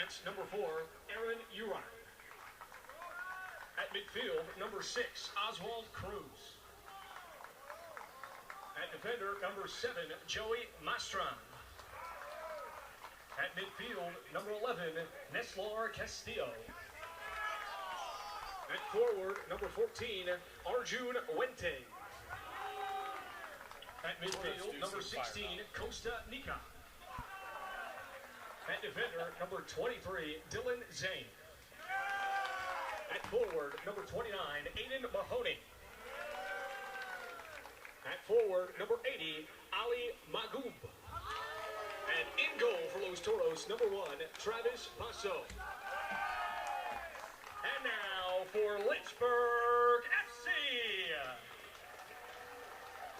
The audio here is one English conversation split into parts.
bench, number 4, Aaron Uriah. At midfield, number 6, Oswald Cruz. At defender, number 7, Joey Mastron. At midfield, number 11, Neslar Castillo. At forward, number 14, Arjun Wente. At midfield, number 16, Costa Nika. At defender, number 23, Dylan Zane. At forward, number 29, Aiden Mahoney. At forward, number 80, Ali Magoob. And in goal for Los Toros, number 1, Travis Passo. And now for Lynchburg FC.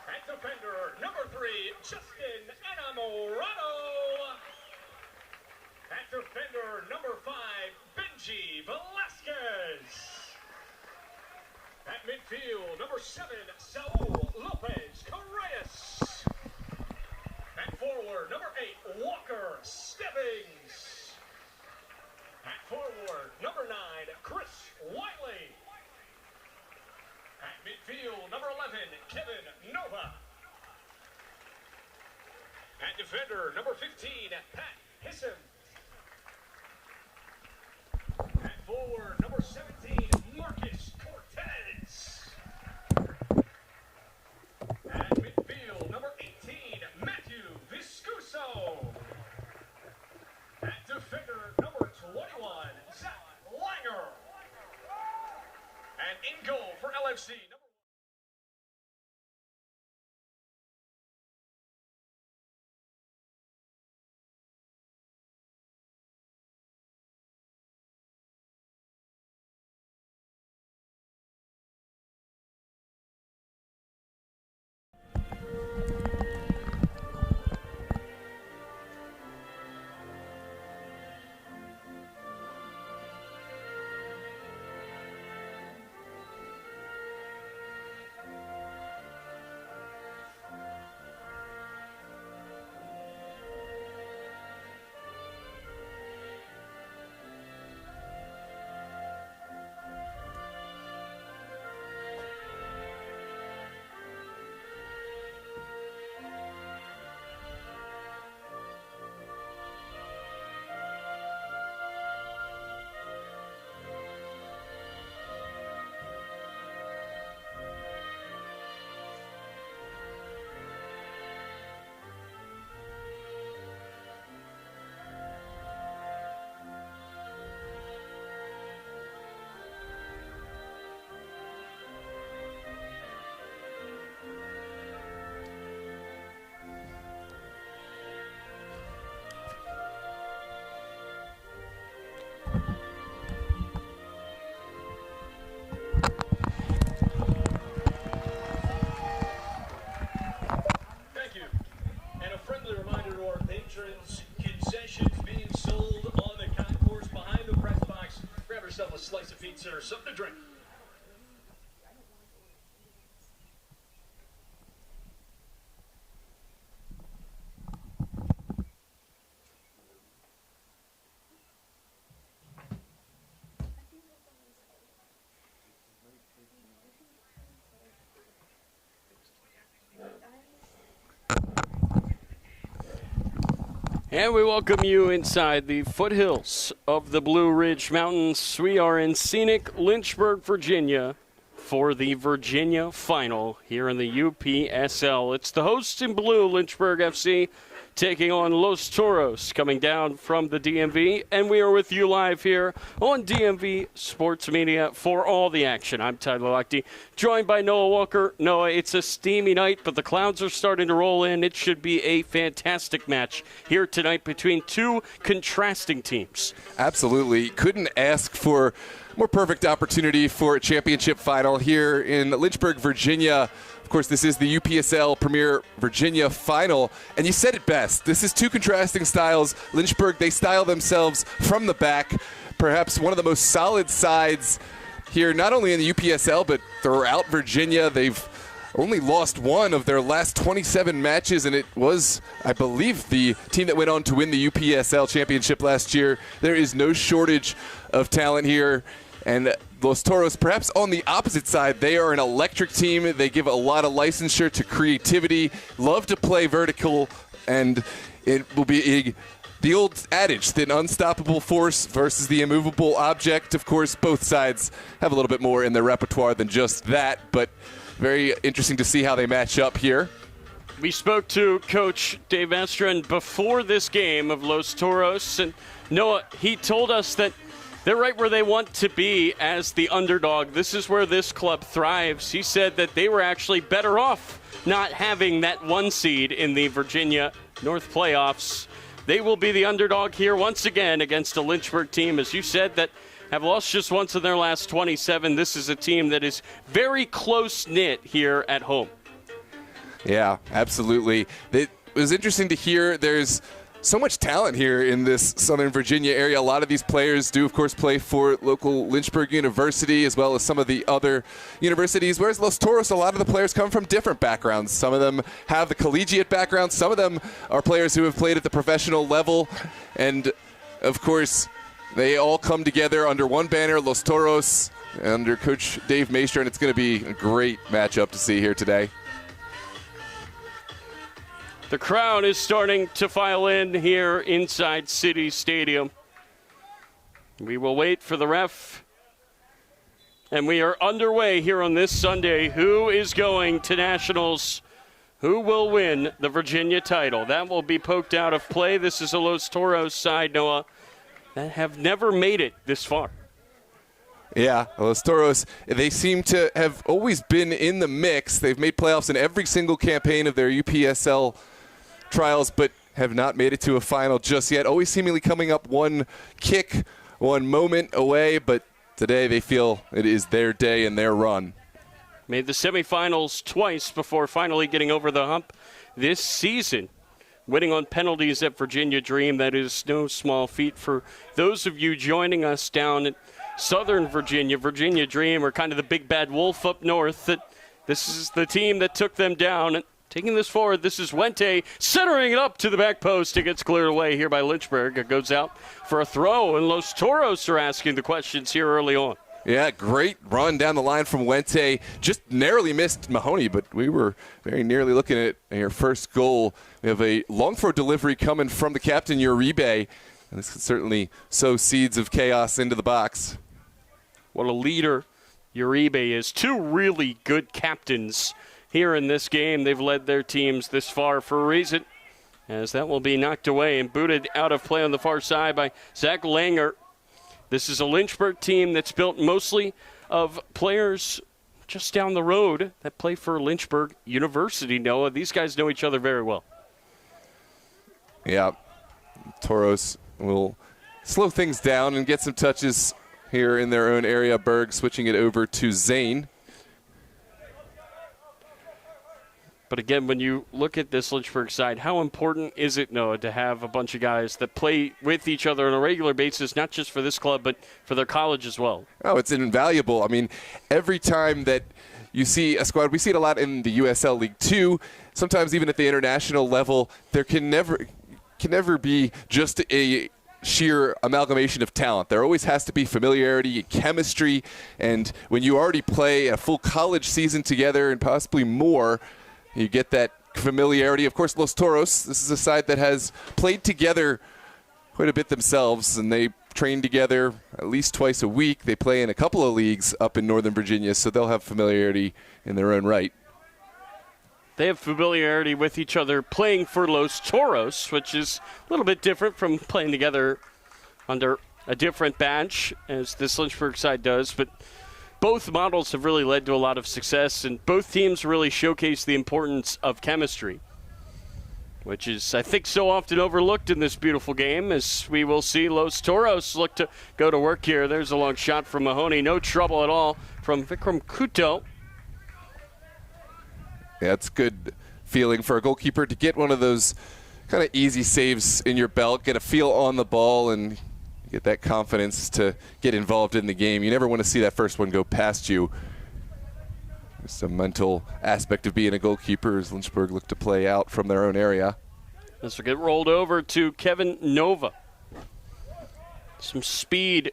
At defender, number 3, Justin Enamorado. At defender, number 5, Benji Velasquez. At midfield, number 7, Saul Lopez Correas. At forward, number 8, Walker Stebbings. At forward, number 9, Chris Wiley. At midfield, number 11, Kevin Nova. At defender, number 15, Pat Hisson. At forward, number 17, Marcus Cortez. At midfield, number 18, Matthew Viscuso. At defender, number 21, Zach Langer. And in goal for LFC, number 1. Concessions being sold on the concourse behind the press box. Grab yourself a slice of pizza or something to drink. And we welcome you inside the foothills of the Blue Ridge Mountains. We are in scenic Lynchburg, Virginia for the Virginia final here in the UPSL. It's the hosts in blue, Lynchburg FC, taking on Los Toros, coming down from the DMV. And we are with you live here on DMV Sports Media for all the action. I'm Tyler Lochte, joined by Noah Walker. Noah, it's a steamy night, but the clouds are starting to roll in. It should be a fantastic match here tonight between two contrasting teams. Absolutely. Couldn't ask for more perfect opportunity for a championship final here in Lynchburg, Virginia. Of course, this is the UPSL Premier Virginia Final, and you said it best. This is two contrasting styles. Lynchburg, they style themselves from the back, perhaps one of the most solid sides here, not only in the UPSL, but throughout Virginia. They've only lost one of their last 27 matches, and it was, I believe, the team that went on to win the UPSL championship last year. There is no shortage of talent here, and Los Toros, perhaps on the opposite side, they are an electric team. They give a lot of licensure to creativity, love to play vertical, and it will be the old adage, the unstoppable force versus the immovable object. Of course, both sides have a little bit more in their repertoire than just that, but very interesting to see how they match up here. We spoke to Coach Dave Estrin before this game of Los Toros, and Noah, he told us that they're right where they want to be as the underdog. This is where this club thrives. He said that they were actually better off not having that 1 seed in the Virginia North playoffs. They will be the underdog here once again against a Lynchburg team, as you said, that have lost just once in their last 27. This is a team that is very close-knit here at home. Yeah, absolutely. It was interesting to hear there's so much talent here in this Southern Virginia area. A lot of these players do, of course, play for local Lynchburg University as well as some of the other universities, whereas Los Toros, a lot of the players come from different backgrounds. Some of them have the collegiate background. Some of them are players who have played at the professional level. And, of course, they all come together under one banner, Los Toros, under Coach Dave Maester, and it's going to be a great matchup to see here today. The crowd is starting to file in here inside City Stadium. We will wait for the ref. And we are underway here on this Sunday. Who is going to nationals? Who will win the Virginia title? That will be poked out of play. This is a Los Toros side, Noah, that have never made it this far. Yeah, Los Toros, they seem to have always been in the mix. They've made playoffs in every single campaign of their UPSL trials, but have not made it to a final just yet. Always seemingly coming up one kick, one moment away, but today they feel it is their day and their run. Made the semifinals twice before finally getting over the hump this season. Winning on penalties at Virginia Dream, that is no small feat for those of you joining us down in Southern Virginia. Virginia Dream are kind of the big bad wolf up north. That this is the team that took them down. And taking this forward, this is Wente centering it up to the back post. It gets cleared away here by Lynchburg. It goes out for a throw, and Los Toros are asking the questions here early on. Yeah, great run down the line from Wente. Just narrowly missed Mahoney, but we were very nearly looking at your first goal. We have a long throw delivery coming from the captain, Uribe, and this could certainly sow seeds of chaos into the box. What a leader Uribe is. Two really good captains here in this game. They've led their teams this far for a reason, as that will be knocked away and booted out of play on the far side by Zach Langer. This is a Lynchburg team that's built mostly of players just down the road that play for Lynchburg University, Noah. These guys know each other very well. Yeah, Toros will slow things down and get some touches here in their own area. Berg switching it over to Zane. But again, when you look at this Lynchburg side, how important is it, Noah, to have a bunch of guys that play with each other on a regular basis, not just for this club, but for their college as well? Oh, it's invaluable. I mean, every time that you see a squad, we see it a lot in the USL League 2, sometimes even at the international level, there can never be just a sheer amalgamation of talent. There always has to be familiarity and chemistry, and when you already play a full college season together and possibly more, you get that familiarity. Of course, Los Toros, this is a side that has played together quite a bit themselves, and they train together at least twice a week. They play in a couple of leagues up in Northern Virginia, so they'll have familiarity in their own right. They have familiarity with each other playing for Los Toros, which is a little bit different from playing together under a different badge, as this Lynchburg side does, but both models have really led to a lot of success, and both teams really showcase the importance of chemistry, which is, I think, so often overlooked in this beautiful game, as we will see Los Toros look to go to work here. There's a long shot from Mahoney. No trouble at all from Vikram Kuto. Yeah, it's good feeling for a goalkeeper to get one of those kind of easy saves in your belt, get a feel on the ball, and get that confidence to get involved in the game. You never want to see that first one go past you. Some mental aspect of being a goalkeeper as Lynchburg look to play out from their own area. This will get rolled over to Kevin Nova. Some speed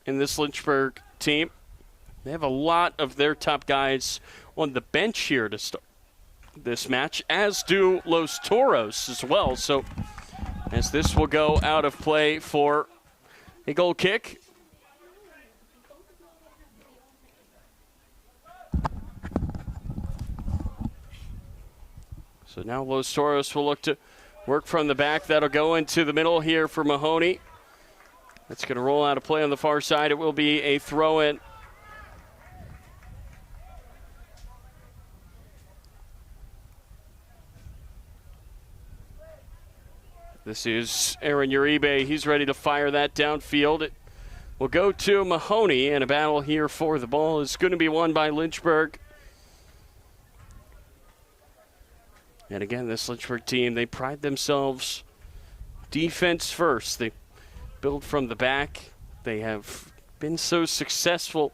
in this Lynchburg team. They have a lot of their top guys on the bench here to start this match, as do Los Toros as well. So as this will go out of play for a goal kick. So now Los Toros will look to work from the back. That'll go into the middle here for Mahoney. That's going to roll out of play on the far side. It will be a throw-in. This is Aaron Uribe. He's ready to fire that downfield. It will go to Mahoney, and a battle here for the ball is going to be won by Lynchburg. And again, this Lynchburg team, they pride themselves defense first. They build from the back. They have been so successful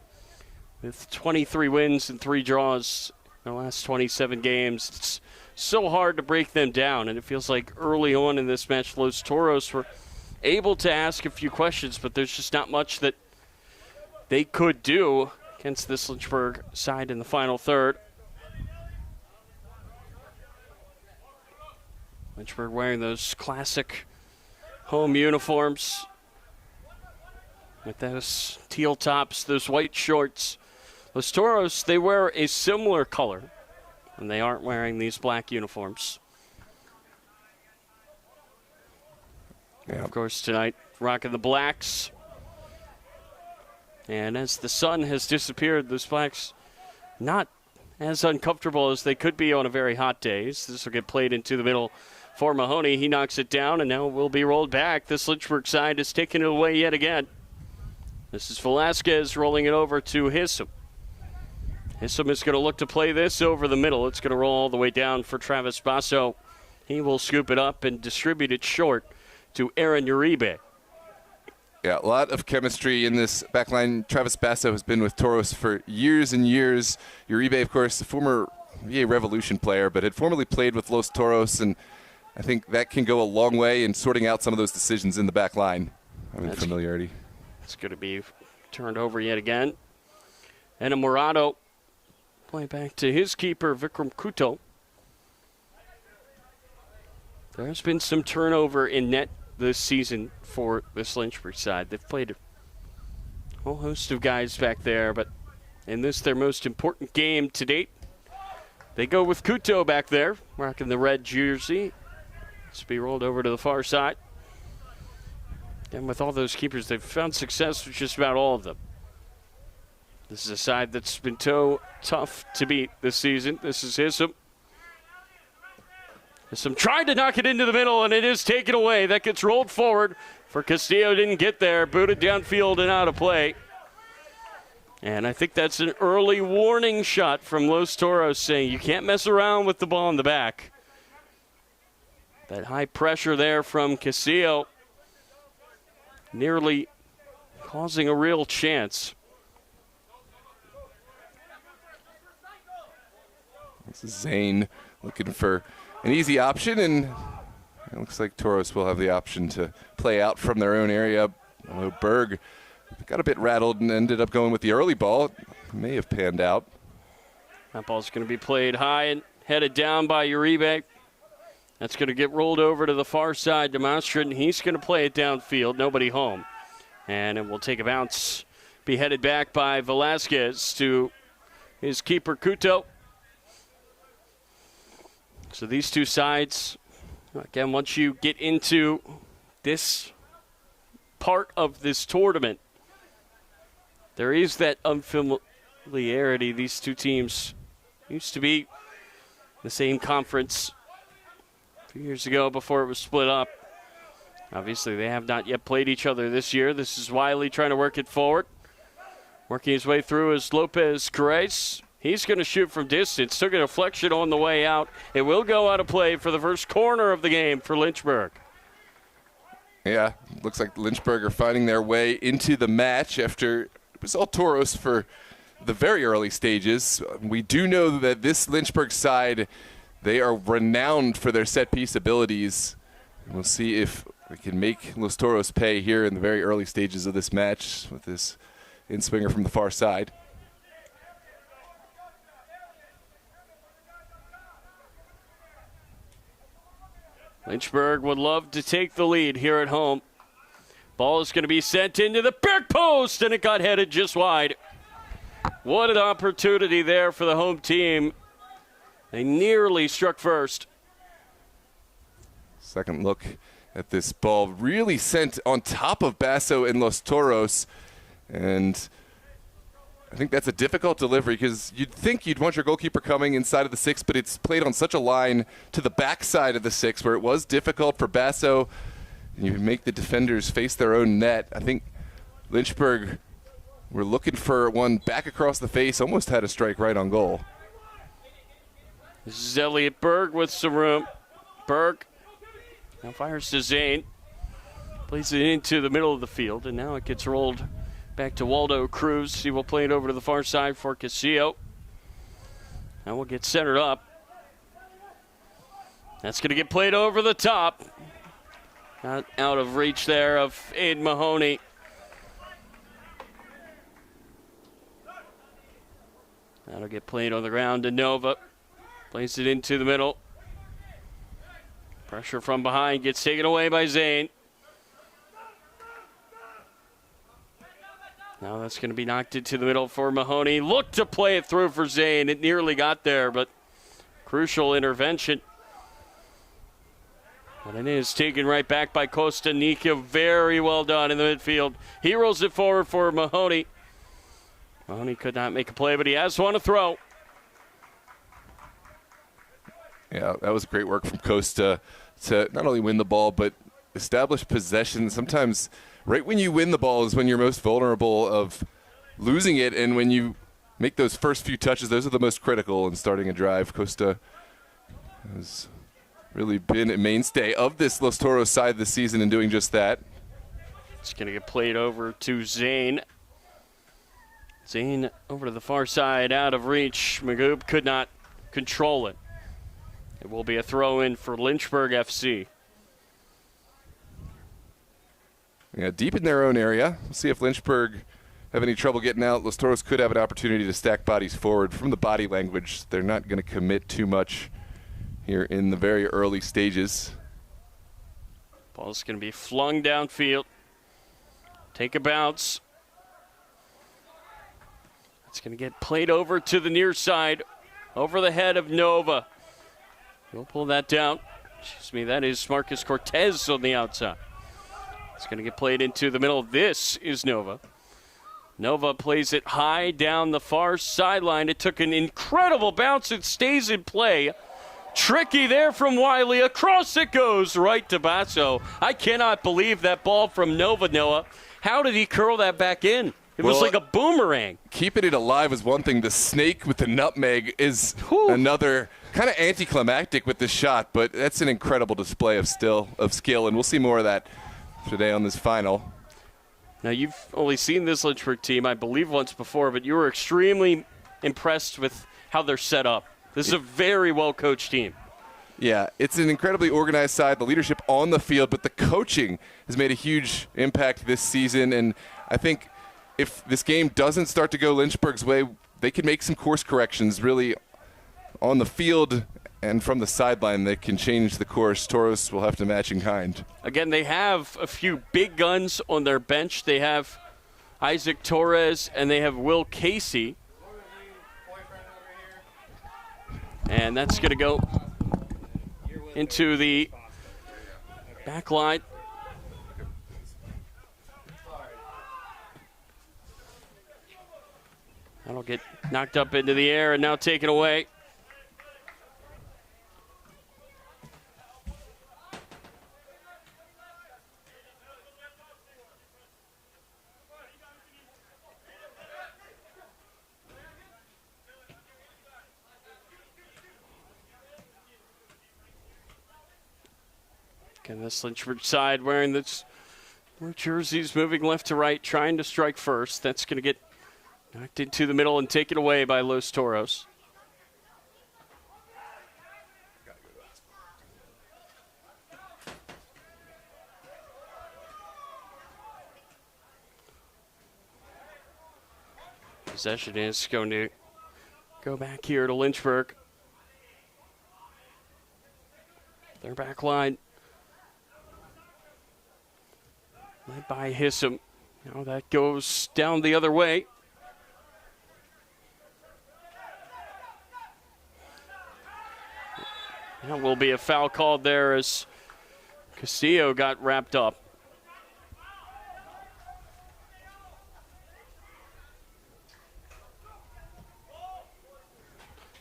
with 23 wins and 3 draws in the last 27 games. It's so hard to break them down, and it feels like early on in this match, Los Toros were able to ask a few questions, but there's just not much that they could do against this Lynchburg side in the final third. Lynchburg wearing those classic home uniforms with those teal tops, those white shorts. Los Toros, they wear a similar color, and they aren't wearing these black uniforms. Yeah. Of course, tonight, rocking the blacks. And as the sun has disappeared, those blacks not as uncomfortable as they could be on a very hot day. This will get played into the middle for Mahoney. He knocks it down, and now it will be rolled back. This Lynchburg side is taking it away yet again. This is Velasquez rolling it over to Hissam. Hissam is going to look to play this over the middle. It's going to roll all the way down for Travis Basso. He will scoop it up and distribute it short to Aaron Uribe. Yeah, a lot of chemistry in this backline. Travis Basso has been with Toros for years and years. Uribe, of course, a former VA Revolution player, but had formerly played with Los Toros, and I think that can go a long way in sorting out some of those decisions in the back line. Having familiarity. It's going to be turned over yet again. And a Morado play back to his keeper, Vikram Kuto. There's been some turnover in net this season for this Lynchburg side. They've played a whole host of guys back there, but in this, their most important game to date, they go with Kuto back there, rocking the red jersey. It's be rolled over to the far side. And with all those keepers, they've found success with just about all of them. This is a side that's been so tough to beat this season. This is Hissam. Hissam tried to knock it into the middle, and it is taken away. That gets rolled forward for Castillo. Didn't get there. Booted downfield and out of play. And I think that's an early warning shot from Los Toros saying you can't mess around with the ball in the back. That high pressure there from Castillo nearly causing a real chance. This is Zane looking for an easy option, and it looks like Toros will have the option to play out from their own area. Although Berg got a bit rattled and ended up going with the early ball. It may have panned out. That ball's going to be played high and headed down by Uribe. That's going to get rolled over to the far side to Mostrin. He's going to play it downfield. Nobody home. And it will take a bounce. Be headed back by Velasquez to his keeper, Kuto. So these two sides, again, once you get into this part of this tournament, there is that unfamiliarity. These two teams used to be the same conference a few years ago before it was split up. Obviously, they have not yet played each other this year. This is Wiley trying to work it forward. Working his way through is Lopez Carres. He's going to shoot from distance. Took a deflection on the way out. It will go out of play for the first corner of the game for Lynchburg. Yeah, looks like Lynchburg are finding their way into the match after it was all Toros for the very early stages. We do know that this Lynchburg side, they are renowned for their set-piece abilities. We'll see if we can make Los Toros pay here in the very early stages of this match with this in-swinger from the far side. Lynchburg would love to take the lead here at home. Ball is going to be sent into the back post, and it got headed just wide. What an opportunity there for the home team. They nearly struck first. Second look at this ball, really sent on top of Basso and Los Toros. And I think that's a difficult delivery because you'd think you'd want your goalkeeper coming inside of the 6, but it's played on such a line to the backside of the 6 where it was difficult for Basso. You make the defenders face their own net. I think Lynchburg were looking for one back across the face, almost had a strike right on goal. This is Elliott Berg with some room. Berg now fires to Zane. Plays it into the middle of the field, and now it gets rolled back to Waldo Cruz. He will play it over to the far side for Casillo. Now we'll get centered up. That's going to get played over the top. Not out of reach there of Aiden Mahoney. That'll get played on the ground to Nova. Plays it into the middle. Pressure from behind gets taken away by Zane. Now that's going to be knocked into the middle for Mahoney. Looked to play it through for Zane. It nearly got there, but crucial intervention. But it is taken right back by Costa Nika. Very well done in the midfield. He rolls it forward for Mahoney. Mahoney could not make a play, but he has one to throw. Yeah, that was great work from Costa to not only win the ball, but establish possession. Sometimes right when you win the ball is when you're most vulnerable of losing it, and when you make those first few touches, those are the most critical in starting a drive. Costa has really been a mainstay of this Los Toros side this season in doing just that. It's going to get played over to Zane. Zane over to the far side, out of reach. Magoob could not control it. It will be a throw-in for Lynchburg FC. Yeah, deep in their own area. We'll see if Lynchburg have any trouble getting out. Los Toros could have an opportunity to stack bodies forward. From the body language, they're not going to commit too much here in the very early stages. Ball's going to be flung downfield. Take a bounce. It's going to get played over to the near side, over the head of Nova. He'll pull that down. Excuse me, that is Marcus Cortez on the outside. It's going to get played into the middle. This is Nova. Nova plays it high down the far sideline. It took an incredible bounce. It stays in play. Tricky there from Wiley. Across it goes right to Basso. I cannot believe that ball from Nova, Noah. How did he curl that back in? It was like a boomerang. Keeping it alive is one thing. The snake with the nutmeg is another. Kind of anticlimactic with the shot, but that's an incredible display of skill, and we'll see more of that today on this final. Now, you've only seen this Lynchburg team, I believe, once before, but you were extremely impressed with how they're set up. This is a very well-coached team. Yeah, it's an incredibly organized side, the leadership on the field, but the coaching has made a huge impact this season, and I think if this game doesn't start to go Lynchburg's way, they can make some course corrections really on the field and from the sideline that can change the course. Toros will have to match in kind. Again, they have a few big guns on their bench. They have Isaac Torres and they have Will Casey. And that's going to go into the back line. That'll get knocked up into the air and now taken away. Again, this Lynchburg side wearing this jerseys, moving left to right, trying to strike first. That's going to get Knocked into the middle and taken away by Los Toros. Possession is going to go back here to Lynchburg. Their back line led by Hissam. Now that goes down the other way. That will be a foul called there as Castillo got wrapped up.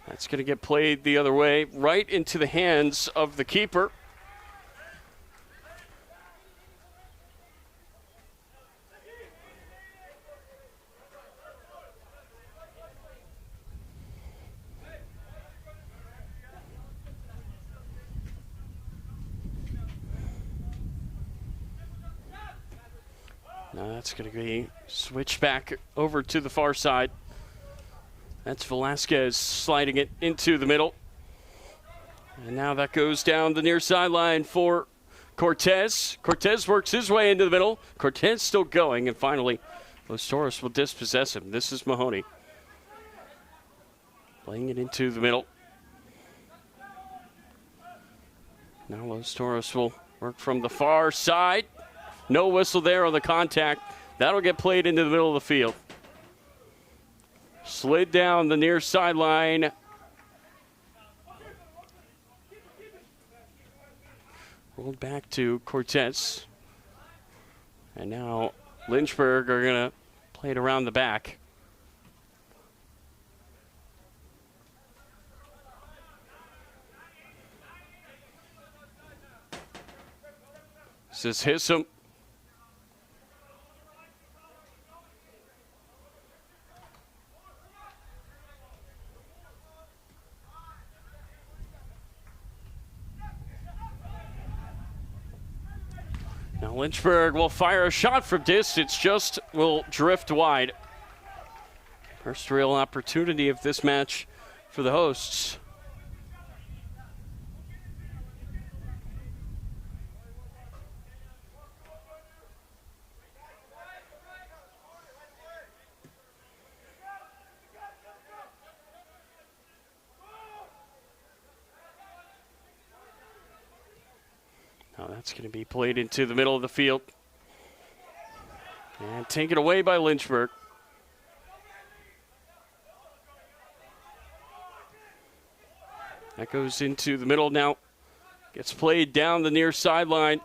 That's going to get played the other way, right into the hands of the keeper. Now that's going to be switched back over to the far side. That's Velasquez sliding it into the middle. And now that goes down the near sideline for Cortez. Cortez works his way into the middle. Cortez still going, and finally, Los Toros will dispossess him. This is Mahoney. Playing it into the middle. Now Los Toros will work from the far side. No whistle there on the contact. That'll get played into the middle of the field. Slid down the near sideline. Rolled back to Cortez. And now Lynchburg are going to play it around the back. This is Hissam. Now Lynchburg will fire a shot from distance, just will drift wide. First real opportunity of this match for the hosts. Now that's going to be played into the middle of the field. And taken away by Lynchburg. That goes into the middle now. Gets played down the near sideline.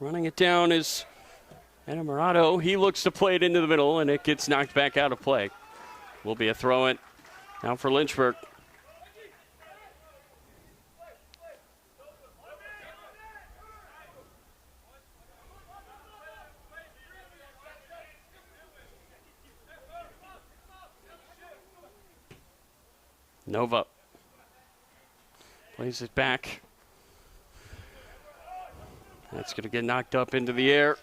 Running it down is Enamorado. He looks to play it into the middle, and it gets knocked back out of play. Will be a throw-in now for Lynchburg. Nova plays it back. That's going to get knocked up into the air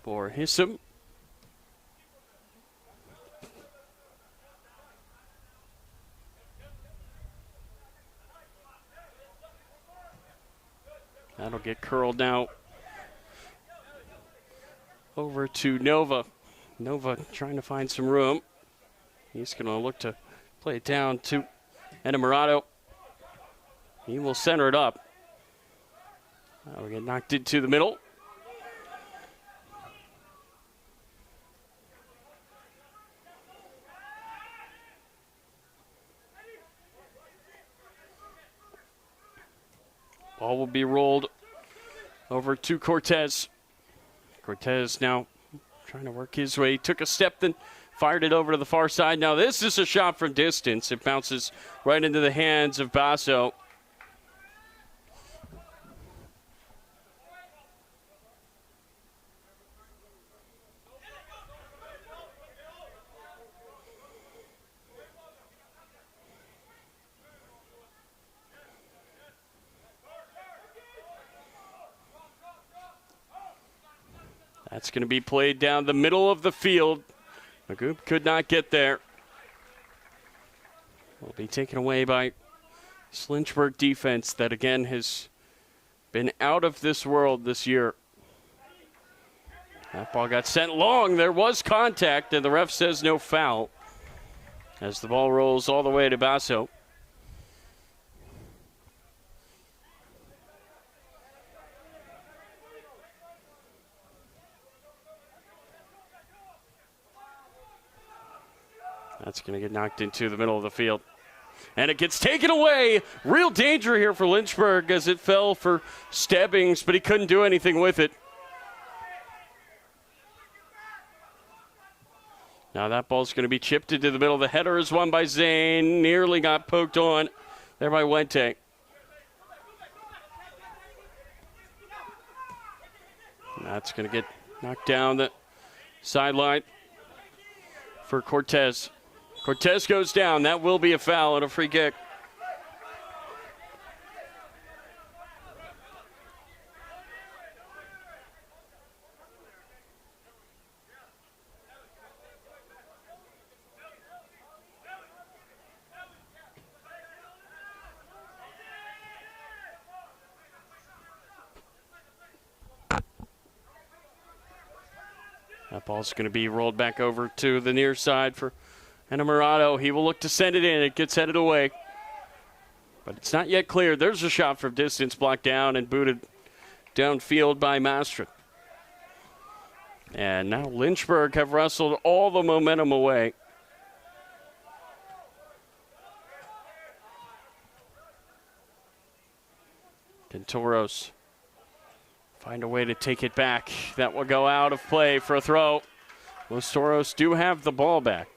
for Hissam. That'll get curled now over to Nova. Nova trying to find some room. He's going to look to play it down to Enamorado. He will center it up. We get knocked into the middle. Ball will be rolled over to Cortez. Cortez now trying to work his way. Took a step, then fired it over to the far side. Now this is a shot from distance. It bounces right into the hands of Basso. That's going to be played down the middle of the field Magoob could not get there. Will be taken away by this Lynchburg defense that, again, has been out of this world this year. That ball got sent long. There was contact, and the ref says no foul as the ball rolls all the way to Basso. That's going to get knocked into the middle of the field. And it gets taken away. Real danger here for Lynchburg as it fell for Stebbings, but he couldn't do anything with it. Now that ball's going to be chipped into the middle. The header is won by Zane. Nearly got poked on there by Wente. That's going to get knocked down the sideline for Cortez. Cortez goes down. That will be a foul and a free kick. That ball's going to be rolled back over to the near side for Enamorado. He will look to send it in. It gets headed away. But it's not yet cleared. There's a shot from distance, blocked down and booted downfield by Mastra. And now Lynchburg have wrestled all the momentum away. Can TOROS find a way to take it back? That will go out of play for a throw. Los Toros do have the ball back.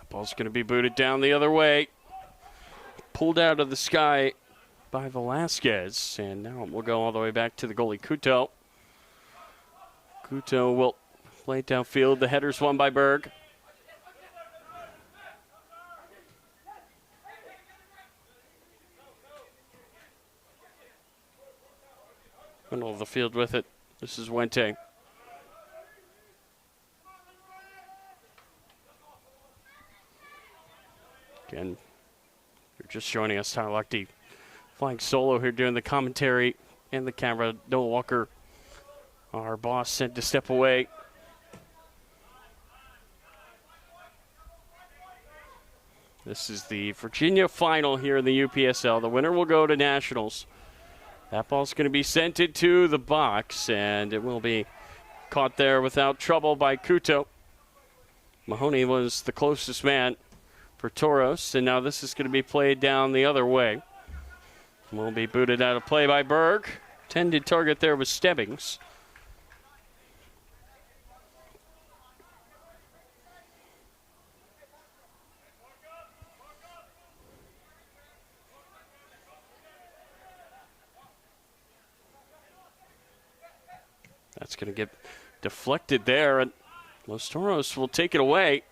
Ball's going to be booted down the other way. Pulled out of the sky by Velasquez. And now we'll go all the way back to the goalie, Kuto. Kuto will play it downfield. The header's won by Berg. Middle of the field with it. This is Wente. Again, you're just joining us, Tyler Luckty flying solo here doing the commentary and the camera. Noah Walker, our boss, said to step away. This is the Virginia final here in the UPSL. The winner will go to Nationals. That ball's going to be sent into the box, and it will be caught there without trouble by Kuto. Mahoney was the closest man for Toros, and now this is going to be played down the other way. Will be booted out of play by Berg. Tended target there was Stebbings. That's going to get deflected there, and Los Toros will take it away.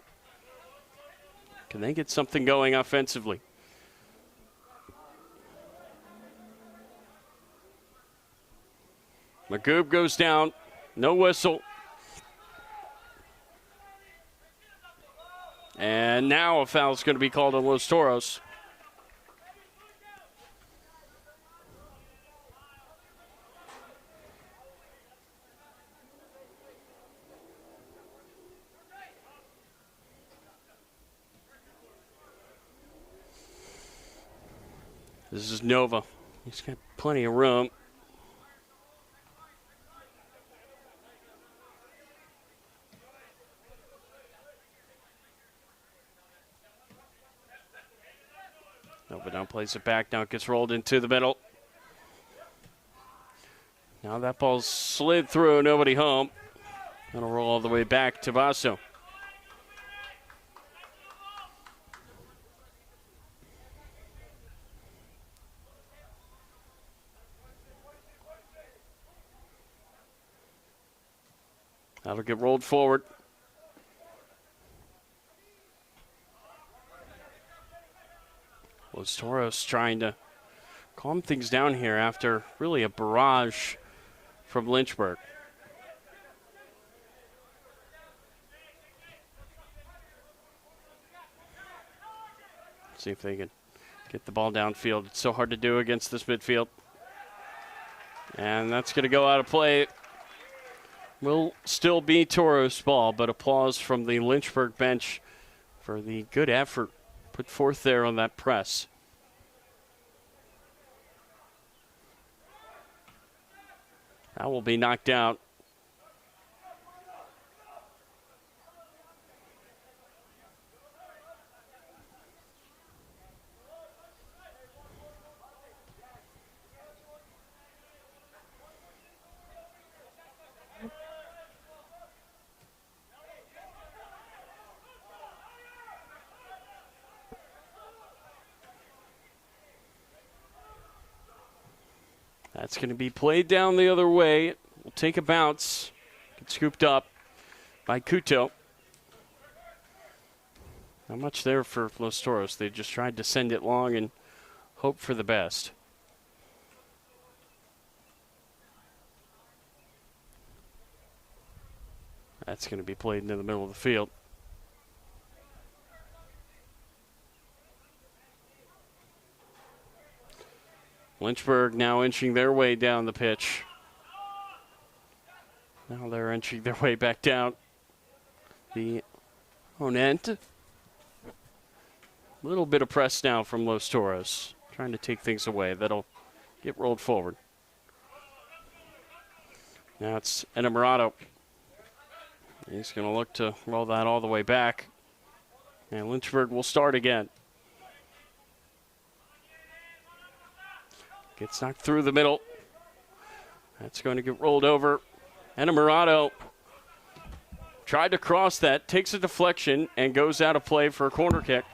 Can they get something going offensively? Magoob goes down. No whistle. And now a foul is going to be called on Los Toros. This is Nova. He's got plenty of room. Nova now plays it back. Now it gets rolled into the middle. Now that ball's slid through. Nobody home. It'll roll all the way back to Basso. That'll get rolled forward. Los Toros trying to calm things down here after really a barrage from Lynchburg. See if they can get the ball downfield. It's so hard to do against this midfield. And that's going to go out of play. Will still be Toros ball, but applause from the Lynchburg bench for the good effort put forth there on that press. That will be knocked out. That's going to be played down the other way. We'll take a bounce. Get scooped up by Couto. Not much there for Los Toros. They just tried to send it long and hope for the best. That's going to be played into the middle of the field. Lynchburg now inching their way down the pitch. Now they're inching their way back down the opponent. A little bit of press now from Los Toros, trying to take things away. That'll get rolled forward. Now it's Enamorado. He's going to look to roll that all the way back. And Lynchburg will start again. Gets knocked through the middle. That's going to get rolled over. Enamorado tried to cross that, takes a deflection, and goes out of play for a corner kick.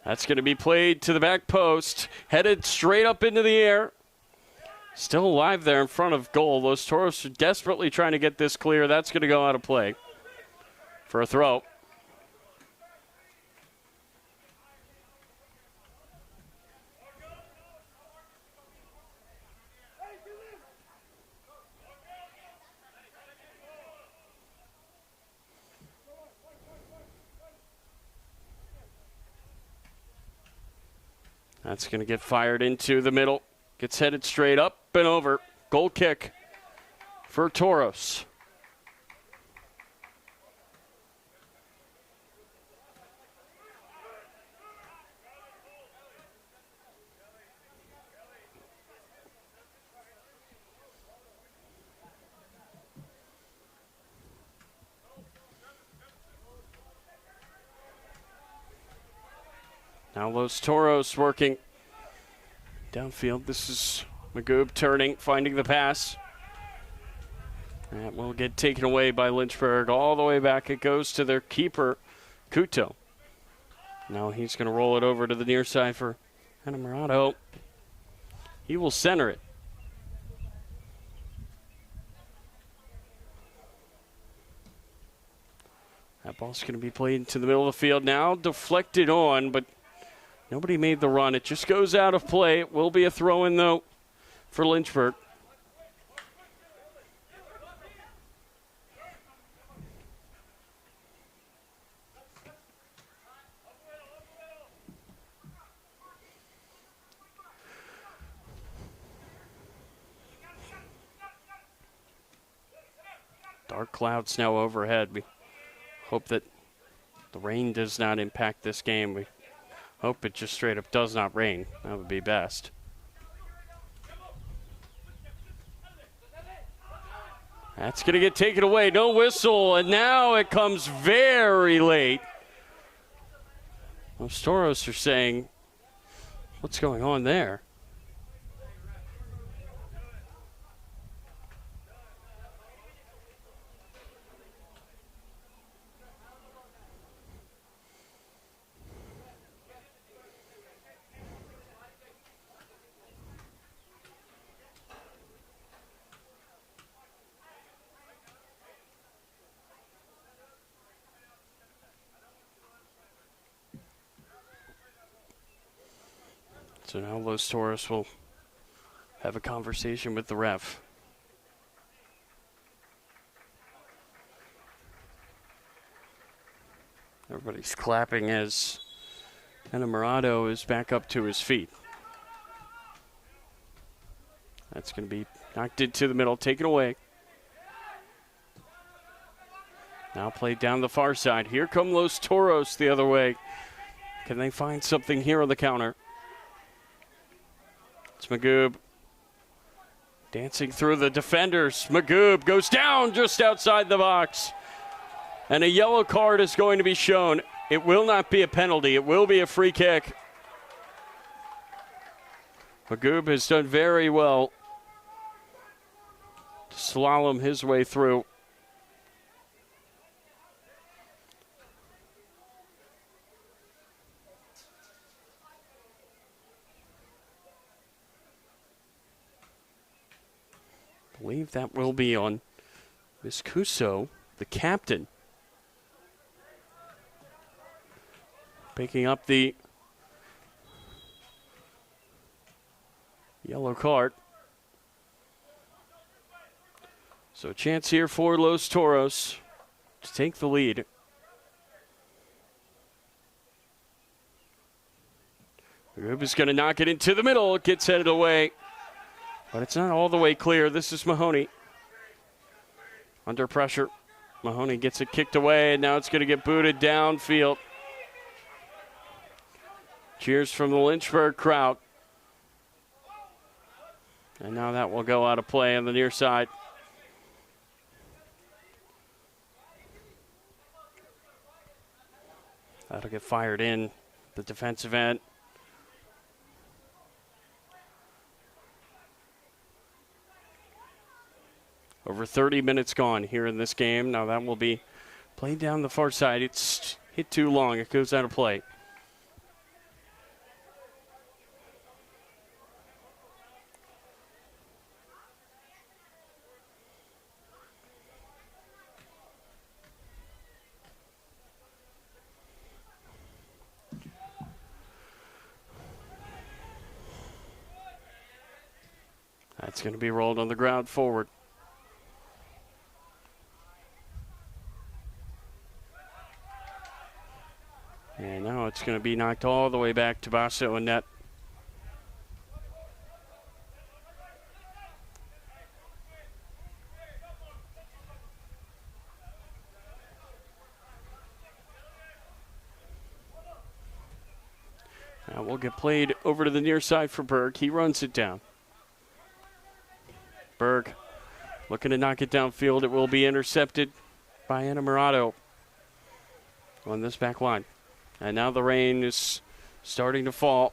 That's going to be played to the back post, headed straight up into the air. Still alive there in front of goal. Los Toros are desperately trying to get this clear. That's going to go out of play for a throw. That's going to get fired into the middle. Gets headed straight up and over. Goal kick for Toros. Now Los Toros working downfield. This is Magoob turning, finding the pass. That will get taken away by Lynchburg. All the way back it goes to their keeper, Couto. Now he's going to roll it over to the near side for Enamorado. He will center it. That ball's going to be played into the middle of the field now. Deflected on, but nobody made the run. It just goes out of play. It will be a throw-in, though, for Lynchburg. Dark clouds now overhead. We hope that the rain does not impact this game. We hope it just straight up does not rain. That would be best. That's going to get taken away. No whistle, and now it comes very late. Los Toros are saying, what's going on there? So now Los Toros will have a conversation with the ref. Everybody's clapping as Enamorado is back up to his feet. That's going to be knocked into the middle, taken away. Now played down the far side. Here come Los Toros the other way. Can they find something here on the counter? It's Magoob dancing through the defenders. Magoob goes down just outside the box. And a yellow card is going to be shown. It will not be a penalty. It will be a free kick. Magoob has done very well to slalom his way through. I believe that will be on Viscuso, the captain. Picking up the yellow card. So a chance here for Los Toros to take the lead. Magoob is going to knock it into the middle. It gets headed away. But it's not all the way clear. This is Mahoney. Under pressure. Mahoney gets it kicked away, and now it's going to get booted downfield. Cheers from the Lynchburg crowd. And now that will go out of play on the near side. That'll get fired in the defensive end. Over 30 minutes gone here in this game. Now that will be played down the far side. It's hit too long. It goes out of play. That's going to be rolled on the ground forward. And now it's going to be knocked all the way back to Basso and net. Now we'll get played over to the near side for Berg. He runs it down. Berg looking to knock it downfield. It will be intercepted by Enamorado on this back line. And now the rain is starting to fall.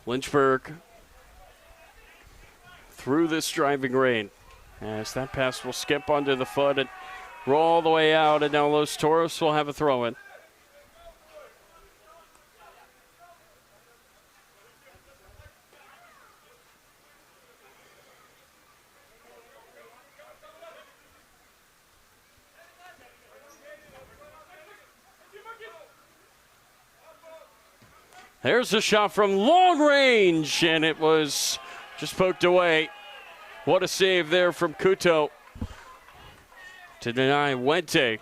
Lynchburg through this driving rain. As that pass will skip under the foot and roll all the way out. And now Los Toros will have a throw-in. There's a shot from long range, and it was just poked away. What a save there from Kuto to deny Wente.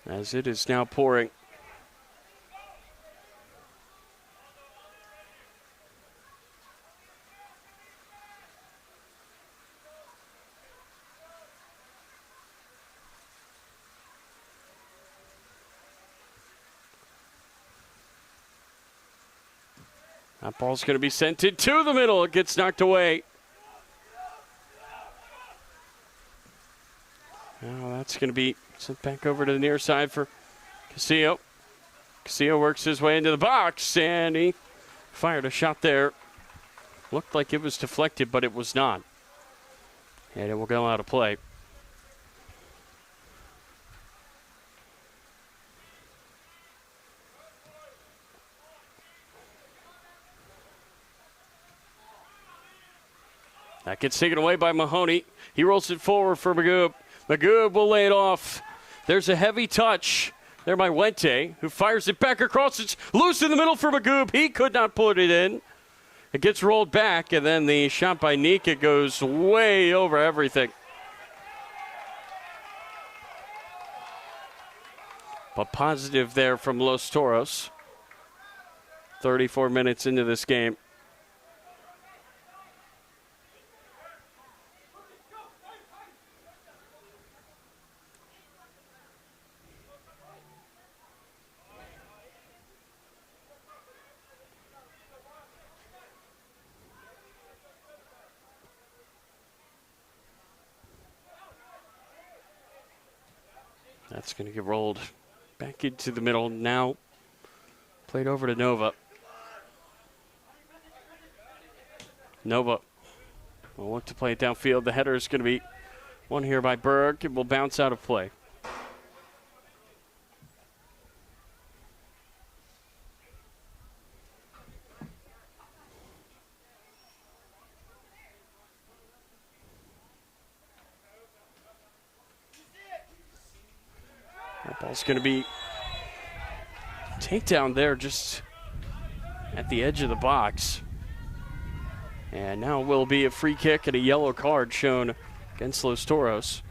As it is now pouring. That ball's going to be sent into the middle. It gets knocked away. Now that's going to be sent back over to the near side for Casillo. Casillo works his way into the box, and he fired a shot there. Looked like it was deflected, but it was not. And it will go out of play. That gets taken away by Mahoney. He rolls it forward for Magoob. Magoob will lay it off. There's a heavy touch there by Wente, who fires it back across. It's loose in the middle for Magoob. He could not put it in. It gets rolled back, and then the shot by Nika goes way over everything. But positive there from Los Toros. 34 minutes into this game. That's going to get rolled back into the middle now. Played over to Nova. Nova will look to play it downfield. The header is going to be won here by Berg. It will bounce out of play. That ball's going to be takedown there just at the edge of the box. And now will be a free kick and a yellow card shown against Los Toros.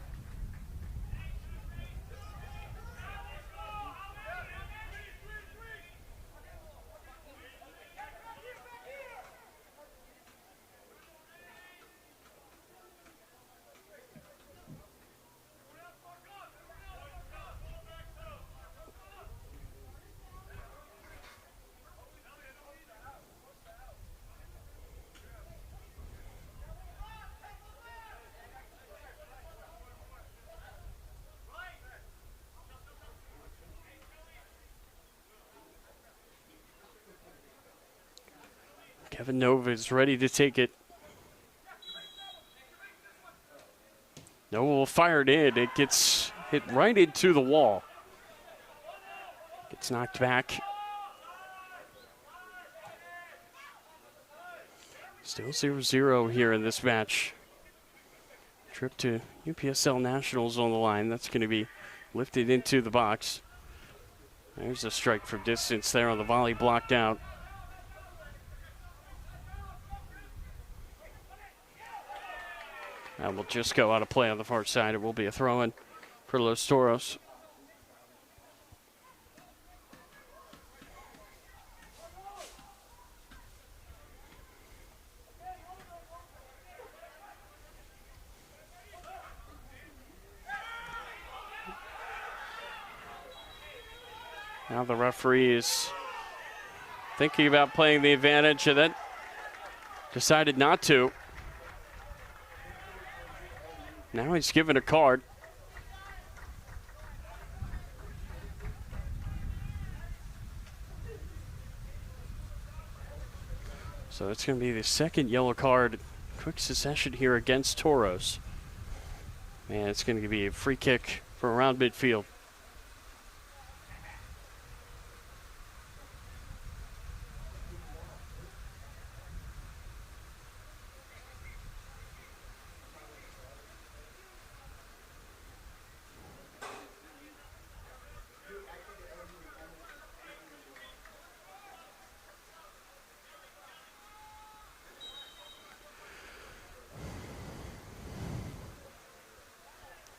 Kevin Nova is ready to take it. Nova will fire it in. It gets hit right into the wall. Gets knocked back. Still 0-0 here in this match. Trip to UPSL Nationals on the line. That's going to be lifted into the box. There's a strike from distance there on the volley, blocked out. That will just go out of play on the far side. It will be a throw-in for Los Toros. Now the referee is thinking about playing the advantage and then decided not to. Now he's given a card. So it's going to be the second yellow card. Quick succession here against Toros. And it's going to be a free kick from around midfield.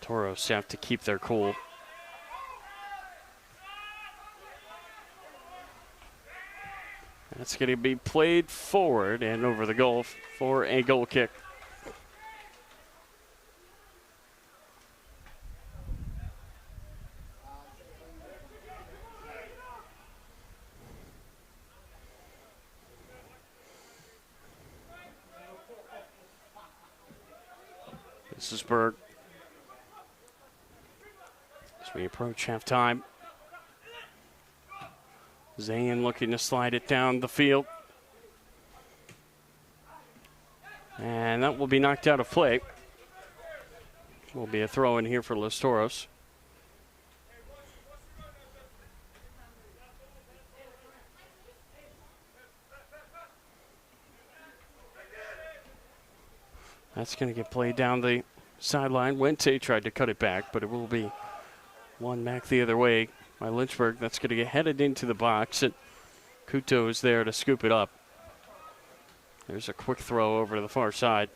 Toros have to keep their cool. That's going to be played forward and over the goal for a goal kick. This is Berg. As we approach halftime. Zayn looking to slide it down the field. And that will be knocked out of play. Will be a throw in here for Los Toros. That's going to get played down the sideline. Wente tried to cut it back, but it will be one back the other way by Lynchburg. That's going to get headed into the box, and Kuto is there to scoop it up. There's a quick throw over to the far side.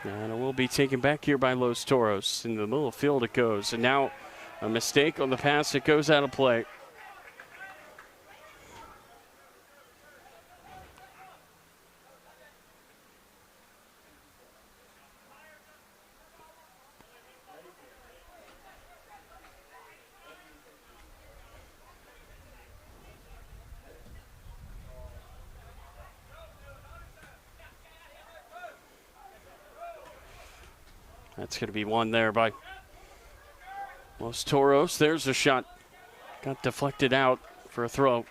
And it will be taken back here by Los Toros. In the middle of the field it goes. And now a mistake on the pass. It goes out of play. That's going to be one there by Los Toros. There's a shot. Got deflected out for a throw.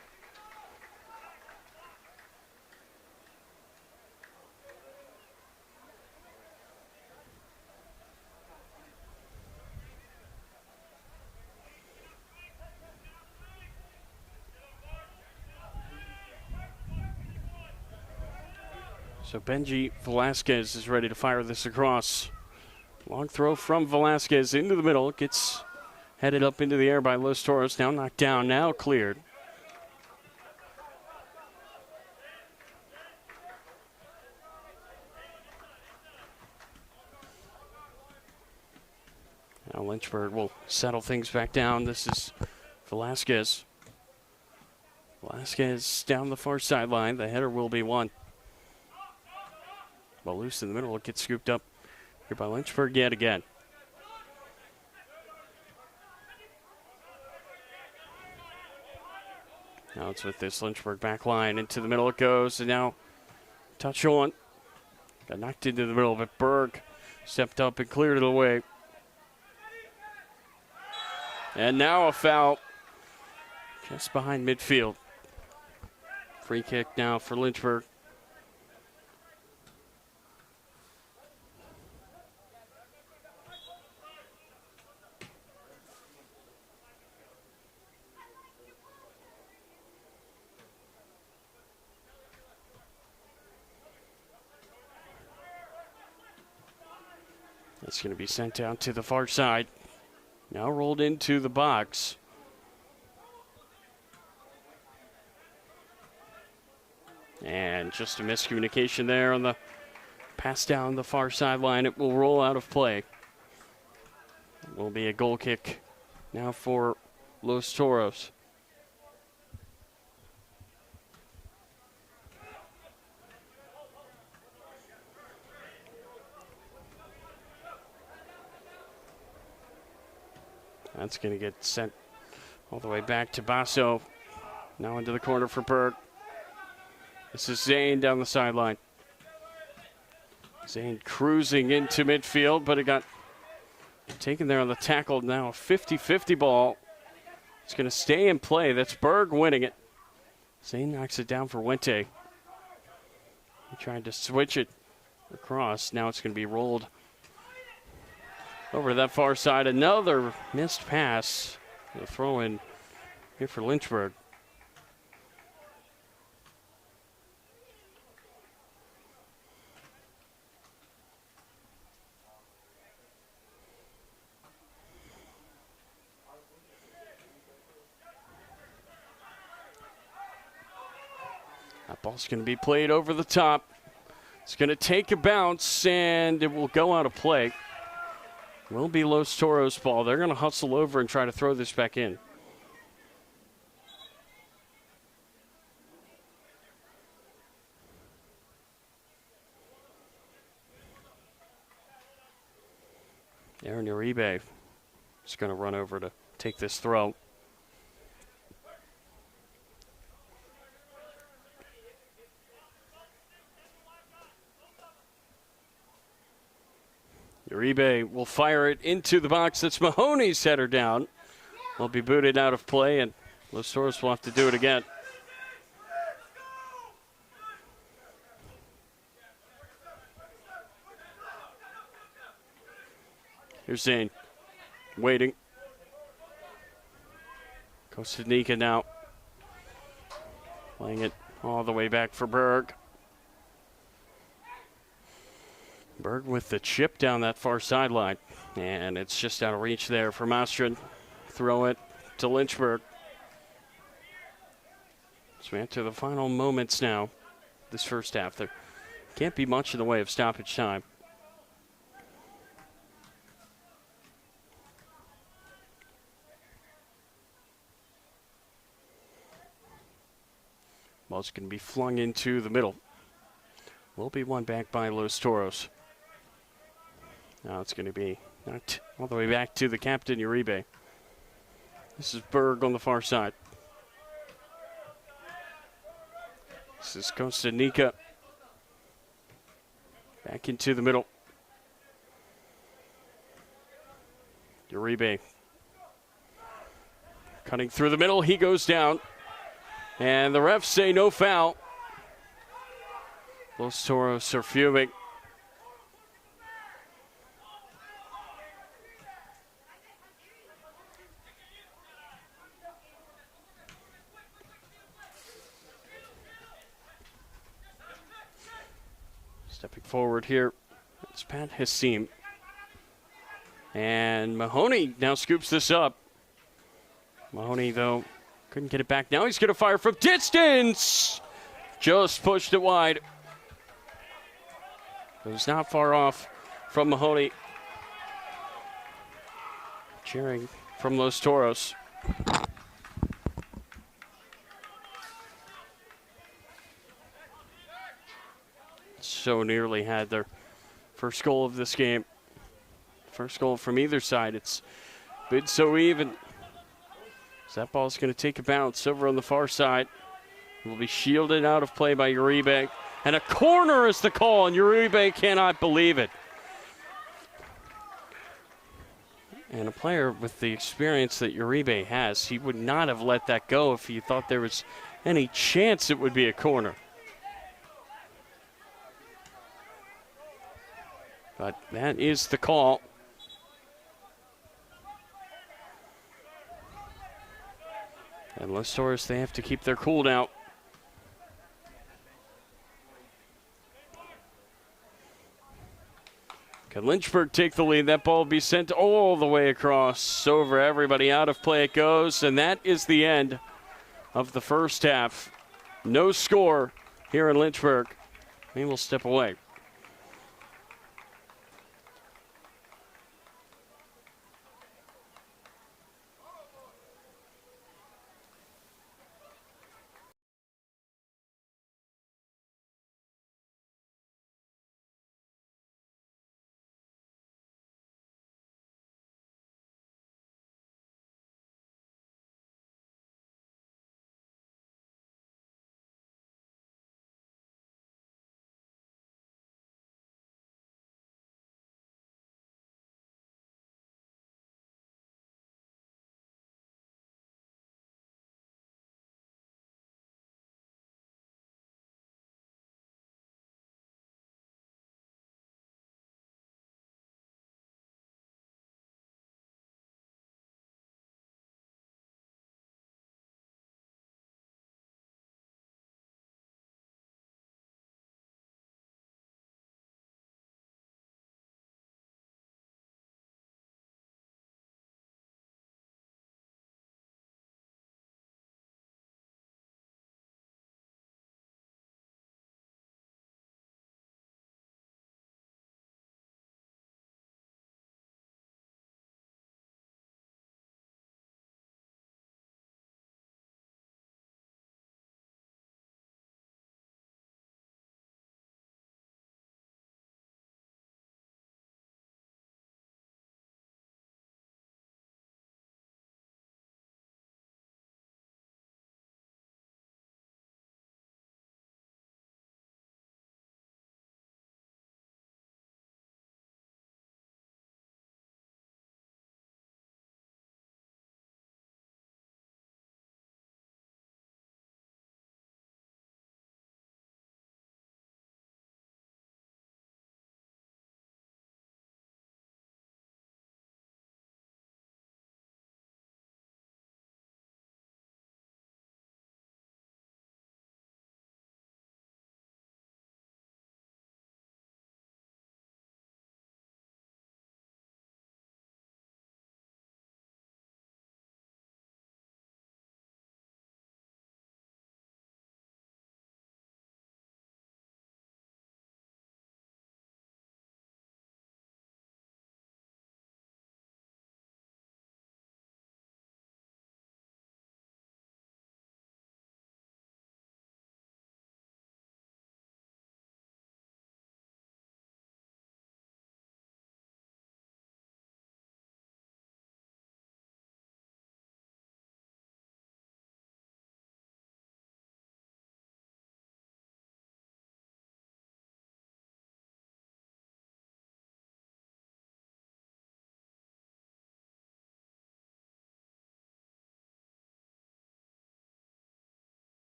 So Benji Velasquez is ready to fire this across. Long throw from Velasquez into the middle. Gets headed up into the air by Los Toros. Now knocked down, now cleared. Now Lynchburg will settle things back down. This is Velasquez. Velasquez down the far sideline. The header will be one. Ball loose in the middle. It gets scooped up here by Lynchburg yet again. Now it's with this Lynchburg back line. Into the middle it goes, and now touch on. Got knocked into the middle, but Berg stepped up and cleared it away. And now a foul just behind midfield. Free kick now for Lynchburg. It's going to be sent down to the far side. Now rolled into the box. And just a miscommunication there on the pass down the far sideline. It will roll out of play. It will be a goal kick now for Los Toros. That's going to get sent all the way back to Basso. Now into the corner for Berg. This is Zane down the sideline. Zane cruising into midfield, but it got taken there on the tackle. Now a 50-50 ball. It's going to stay in play. That's Berg winning it. Zane knocks it down for Wente. He tried to switch it across. Now it's going to be rolled over to that far side. Another missed pass. A throw in here for Lynchburg. That ball's going to be played over the top. It's going to take a bounce, and it will go out of play. Will be Los Toros' ball. They're going to hustle over and try to throw this back in. Aaron Uribe is going to run over to take this throw. Uribe will fire it into the box. That's Mahoney's header down. Will be booted out of play, and Los Toros will have to do it again. Here's Zane. Waiting. Goes to Nika now. Playing it All the way back for Berg. Berg with the chip down that far sideline. And it's just out of reach there for Mastrin. Throw it to Lynchburg. So we enter the final moments now, this first half. There can't be much in the way of stoppage time. Ball's going to be flung into the middle. Will be won back by Los Toros. Now it's going to be knocked all the way back to the captain, Uribe. This is Berg on the far side. This is Costa Nica. Back into the middle. Uribe. Cutting through the middle. He goes down. And the refs say no foul. Los Toros are fuming. Stepping forward here, it's Pat Hassim. And Mahoney now scoops this up. Mahoney, though, couldn't get it back. Now he's going to fire from distance. Just pushed it wide. It was not far off from Mahoney. Cheering from Los Toros. So nearly had their first goal of this game. First goal from either side. It's been so even. So that ball's going to take a bounce over on the far side. It will be shielded out of play by Uribe. And a corner is the call, and Uribe cannot believe it. And a player with the experience that Uribe has, he would not have let that go if he thought there was any chance it would be a corner. But that is the call. And Los Toros, they have to keep their cool now. Can Lynchburg take the lead? That ball will be sent all the way across. Over everybody, out of play it goes. And that is the end of the first half. No score here in Lynchburg. We will step away.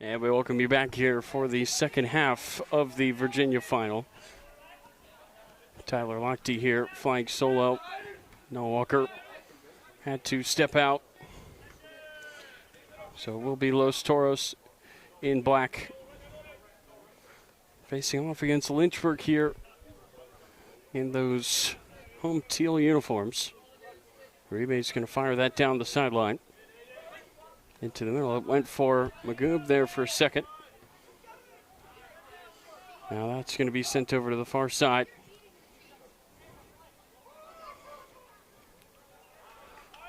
And we welcome you back here for the second half of the Virginia final. Tyler Lochte here, flying solo. Noah Walker had to step out. So it will be Los Toros in black, facing off against Lynchburg here in those home teal uniforms. Uribe's going to fire that down the sideline. Into the middle. It went for Magoob there for a second. Now that's going to be sent over to the far side.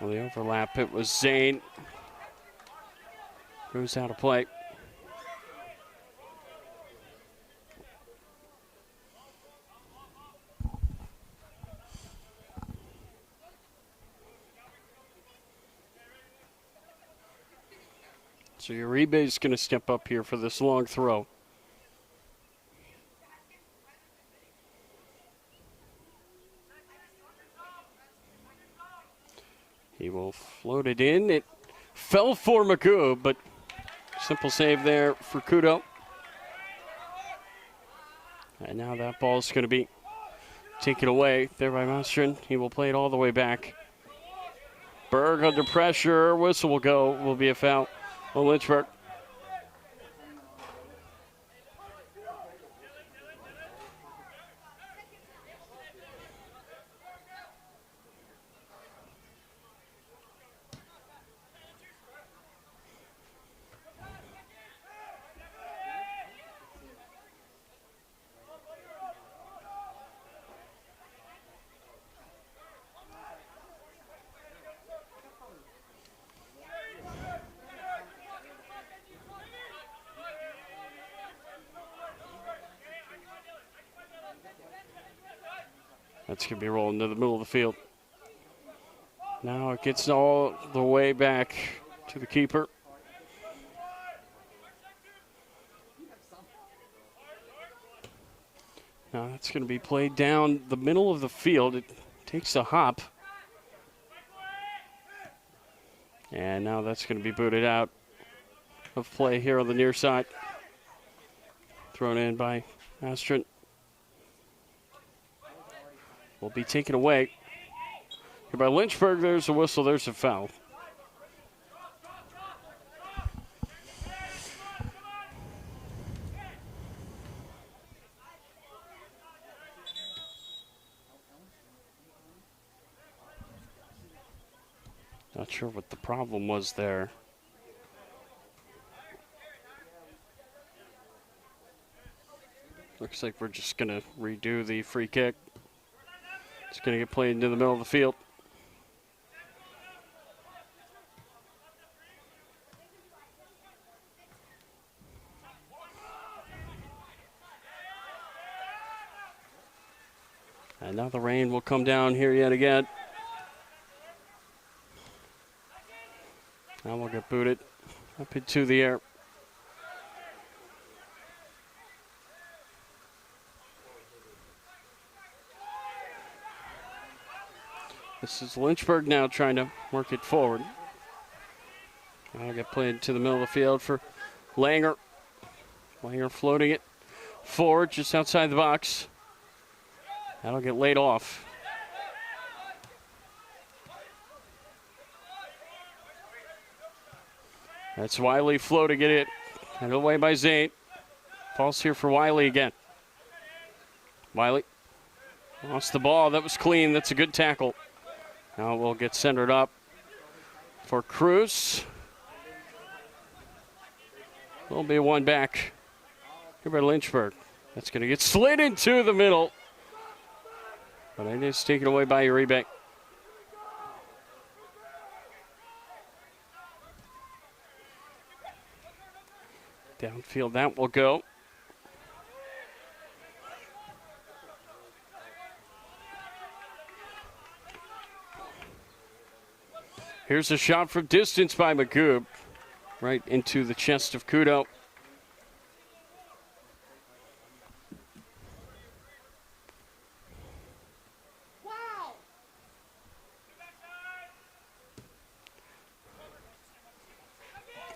On the overlap, it was Zane. Goes out of play. So Uribe's going to step up here for this long throw. He will float it in. It fell for Magoo, but simple save there for Kudo. And now that ball is going to be taken away there by Mastrin. He will play it all the way back. Berg under pressure. Whistle will go. Will be a foul on Lynchburg. That's going to be rolling to the middle of the field. Now it gets all the way back to the keeper. Now that's going to be played down the middle of the field. It takes a hop. And now that's going to be booted out of play here on the near side. Thrown in by Mastrin. Will be taken away. Here by Lynchburg, there's a whistle, there's a foul. Not sure what the problem was there. Looks like we're just going to redo the free kick. It's going to get played into the middle of the field. And now the rain will come down here yet again. Now we'll get booted up into the air. This is Lynchburg now trying to work it forward. I'll get played to the middle of the field for Langer. Langer floating it forward just outside the box. That'll get laid off. That's Wiley floating it. And away by Zane. Falls here for Wiley again. Wiley lost the ball. That was clean. That's a good tackle. Now we'll get centered up for Cruz. Will be one back here by Lynchburg. That's going to get slid into the middle. But it is taken away by Uribe. Downfield that will go. Here's a shot from distance by Magoob. Right into the chest of Kudo. Wow.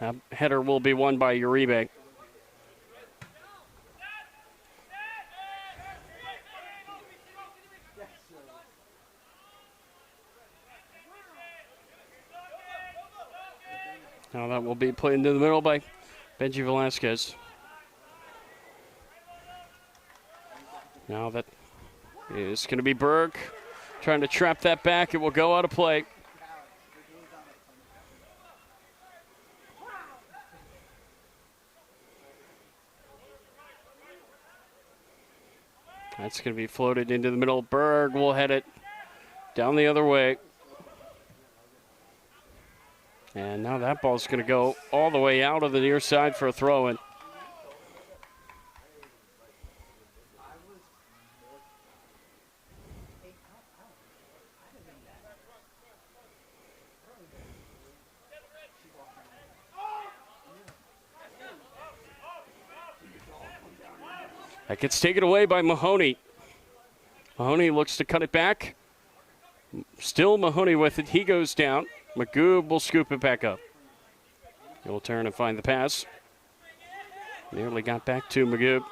That header will be won by Uribe. Now that will be played into the middle by Benji Velasquez. Now that is going to be Berg trying to trap that back. It will go out of play. That's going to be floated into the middle. Berg will head it down the other way. And now that ball's going to go all the way out of the near side for a throw-in. That gets taken away by Mahoney. Mahoney looks to cut it back. Still Mahoney with it. He goes down. Magoob will scoop it back up. He'll turn and find the pass. Nearly got back to Magoob.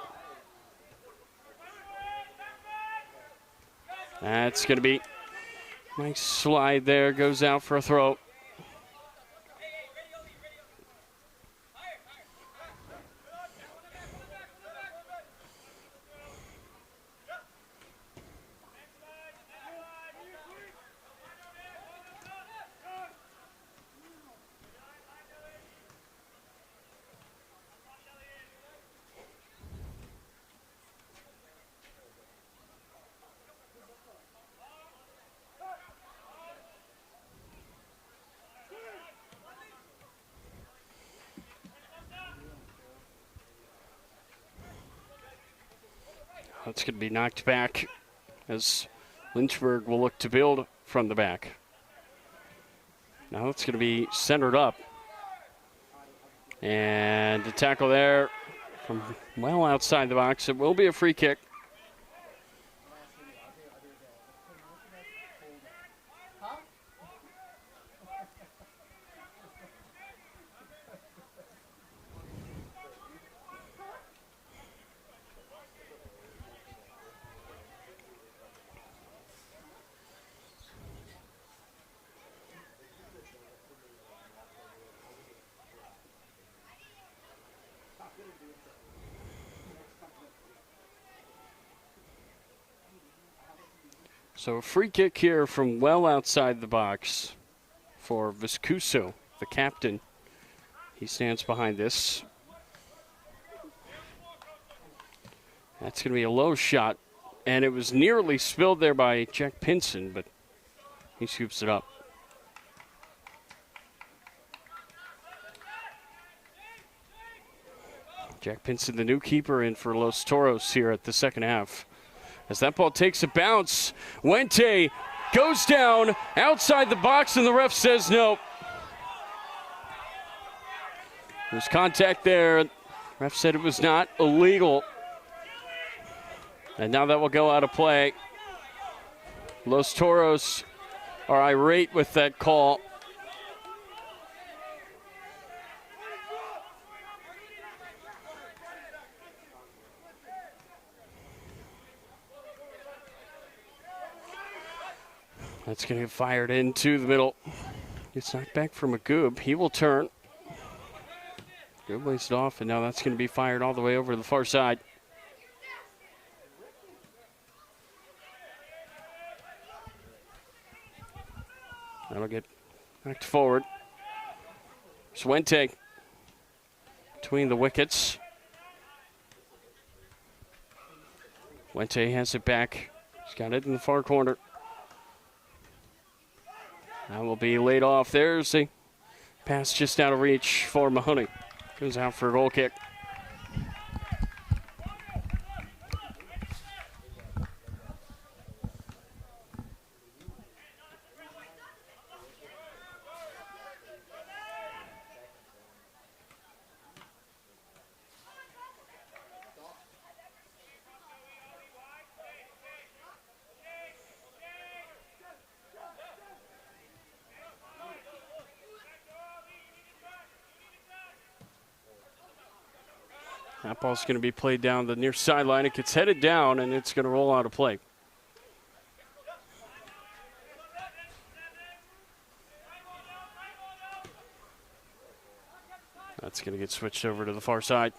That's going to be nice slide there. Goes out for a throw. That's going to be knocked back as Lynchburg will look to build from the back. Now it's going to be centered up. And the tackle there from well outside the box. It will be a free kick. So a free kick here from well outside the box for Viscuso, the captain. He stands behind this. That's going to be a low shot, and it was nearly spilled there by Jack Pinson, but he scoops it up. Jack Pinson, the new keeper, in for Los Toros here at the second half. As that ball takes a bounce, Wente goes down outside the box, and the ref says no. There's contact there. Ref said it was not illegal. And now that will go out of play. Los Toros are irate with that call. That's going to get fired into the middle. Gets knocked back for Magoob. He will turn. Good waste it off, and now that's going to be fired all the way over to the far side. That'll get knocked forward. Swente between the wickets. Wente has it back. He's got it in the far corner. That will be laid off. There's the pass just out of reach for Mahoney. Goes out for a goal kick. That ball's going to be played down the near sideline. It gets headed down, and it's going to roll out of play. That's going to get switched over to the far side.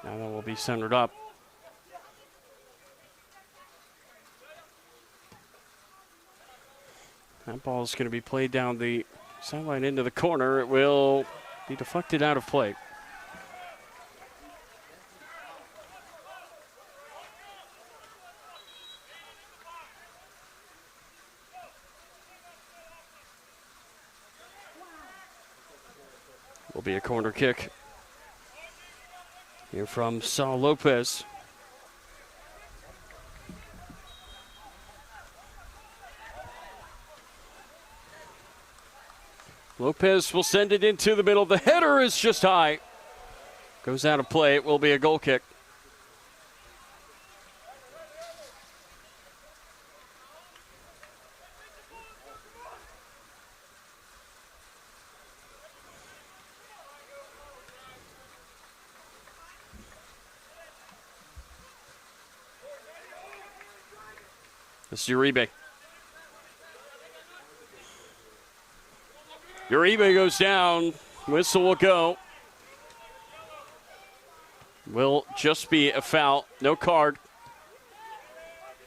Now that will be centered up. That ball is going to be played down the sideline into the corner. It will be deflected out of play. Will be a corner kick here from Saul Lopez. Lopez will send it into the middle. The header is just high. Goes out of play. It will be a goal kick. This is Uribe. Uribe goes down. Whistle will go. Will just be a foul. No card.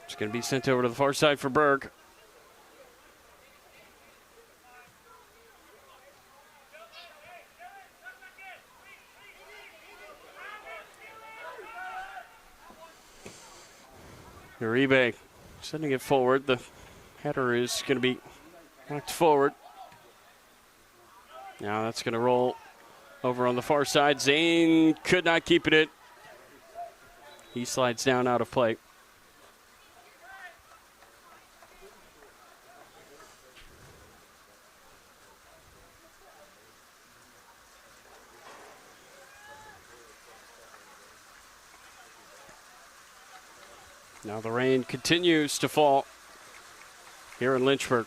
It's going to be sent over to the far side for Berg. Uribe sending it forward. The header is going to be knocked forward. Now that's going to roll over on the far side. Zane could not keep it in. He slides down out of play. Now the rain continues to fall here in Lynchburg.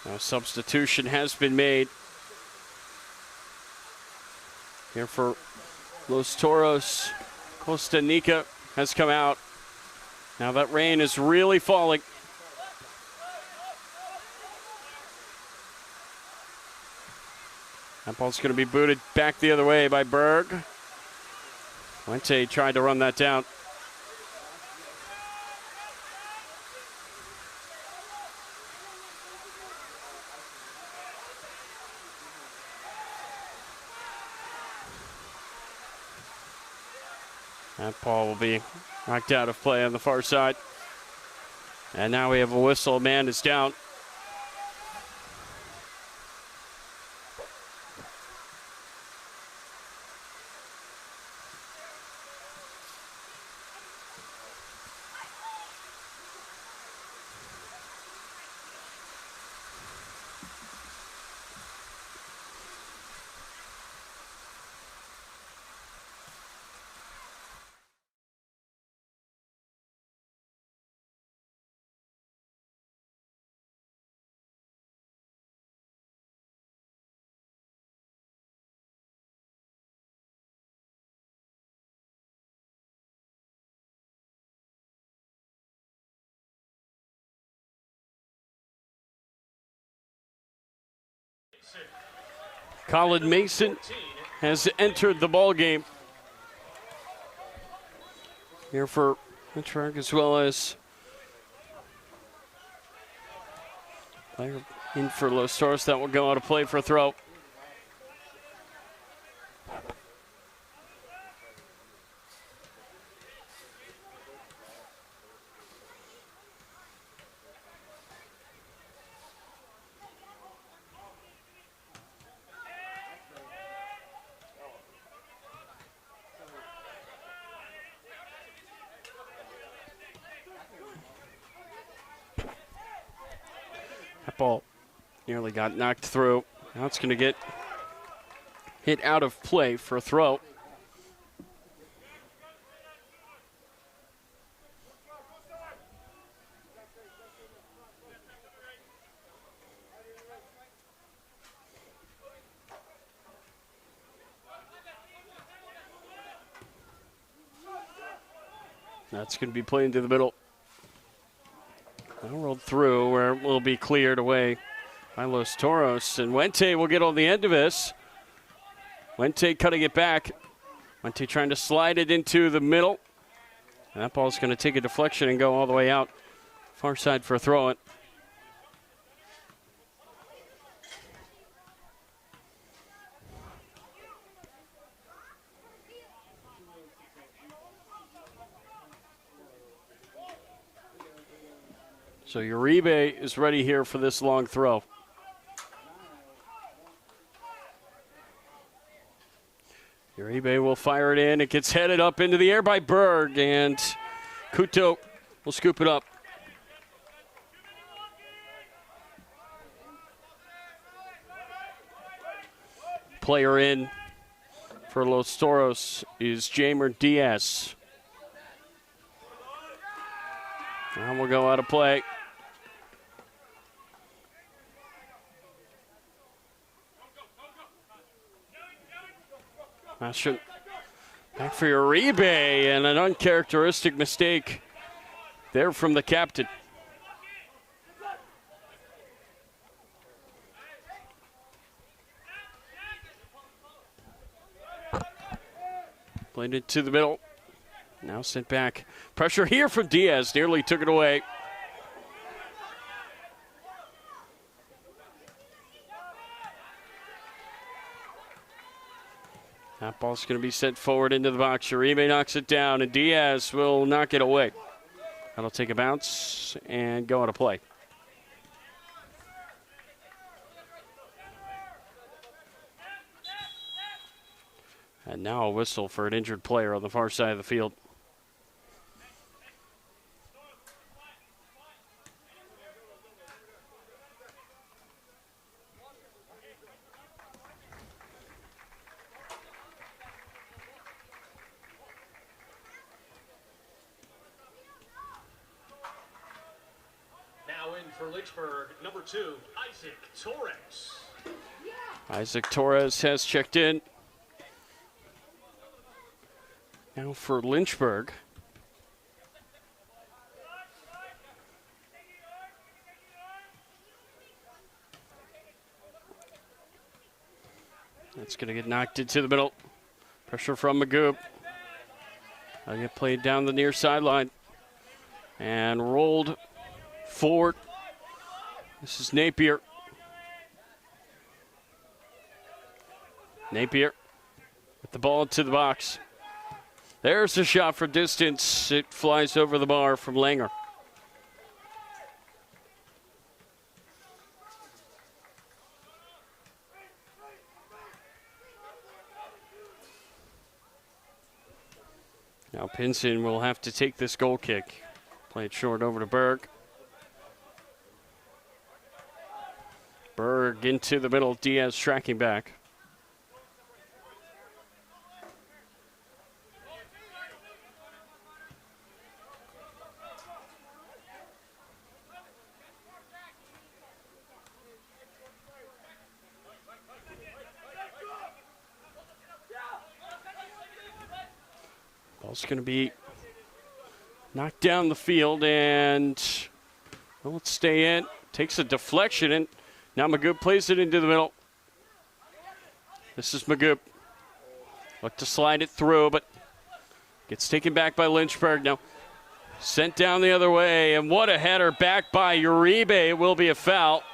Now substitution has been made here for Los Toros. Costa Nica has come out. Now that rain is really falling. That ball's going to be booted back the other way by Berg. Wente tried to run that down. That ball will be knocked out of play on the far side. And now we have a whistle. Man is down. Colin Mason has entered the ball game here for Lynchburg, as well as player in for Los Toros. That will go out of play for a throw. That ball nearly got knocked through. Now it's going to get hit out of play for a throw. That's going to be played into the middle. Now rolled through where it will be cleared away by Los Toros. And Wente will get on the end of this. Wente cutting it back. Wente trying to slide it into the middle. And that ball's going to take a deflection and go all the way out. Far side for a throw it. So Uribe is ready here for this long throw. Uribe will fire it in. It gets headed up into the air by Berg, and Kuto will scoop it up. Player in for Los Toros is Jamer Diaz. And we'll go out of play. Back for Uribe, and an uncharacteristic mistake there from the captain. Played it to the middle. Now sent back. Pressure here from Diaz. Nearly took it away. That ball's going to be sent forward into the box. Uribe knocks it down, and Diaz will knock it away. That'll take a bounce and go out of play. And now a whistle for an injured player on the far side of the field. Now in for Lynchburg, number 2, Isaac Torres. Isaac Torres has checked in. Now for Lynchburg. That's going to get knocked into the middle. Pressure from Magoob. That'll get played down the near sideline. And rolled forward. This is Napier. Napier with the ball to the box. There's a shot from distance. It flies over the bar from Langer. Now Pinson will have to take this goal kick. Play it short over to Berg. Berg into the middle. Diaz tracking back. Ball's going to be knocked down the field, and will it stay in? Takes a deflection, and now Magoob plays it into the middle. This is Magoob. Look to slide it through, but gets taken back by Lynchburg. Now sent down the other way, and what a header back by Uribe. It will be a foul.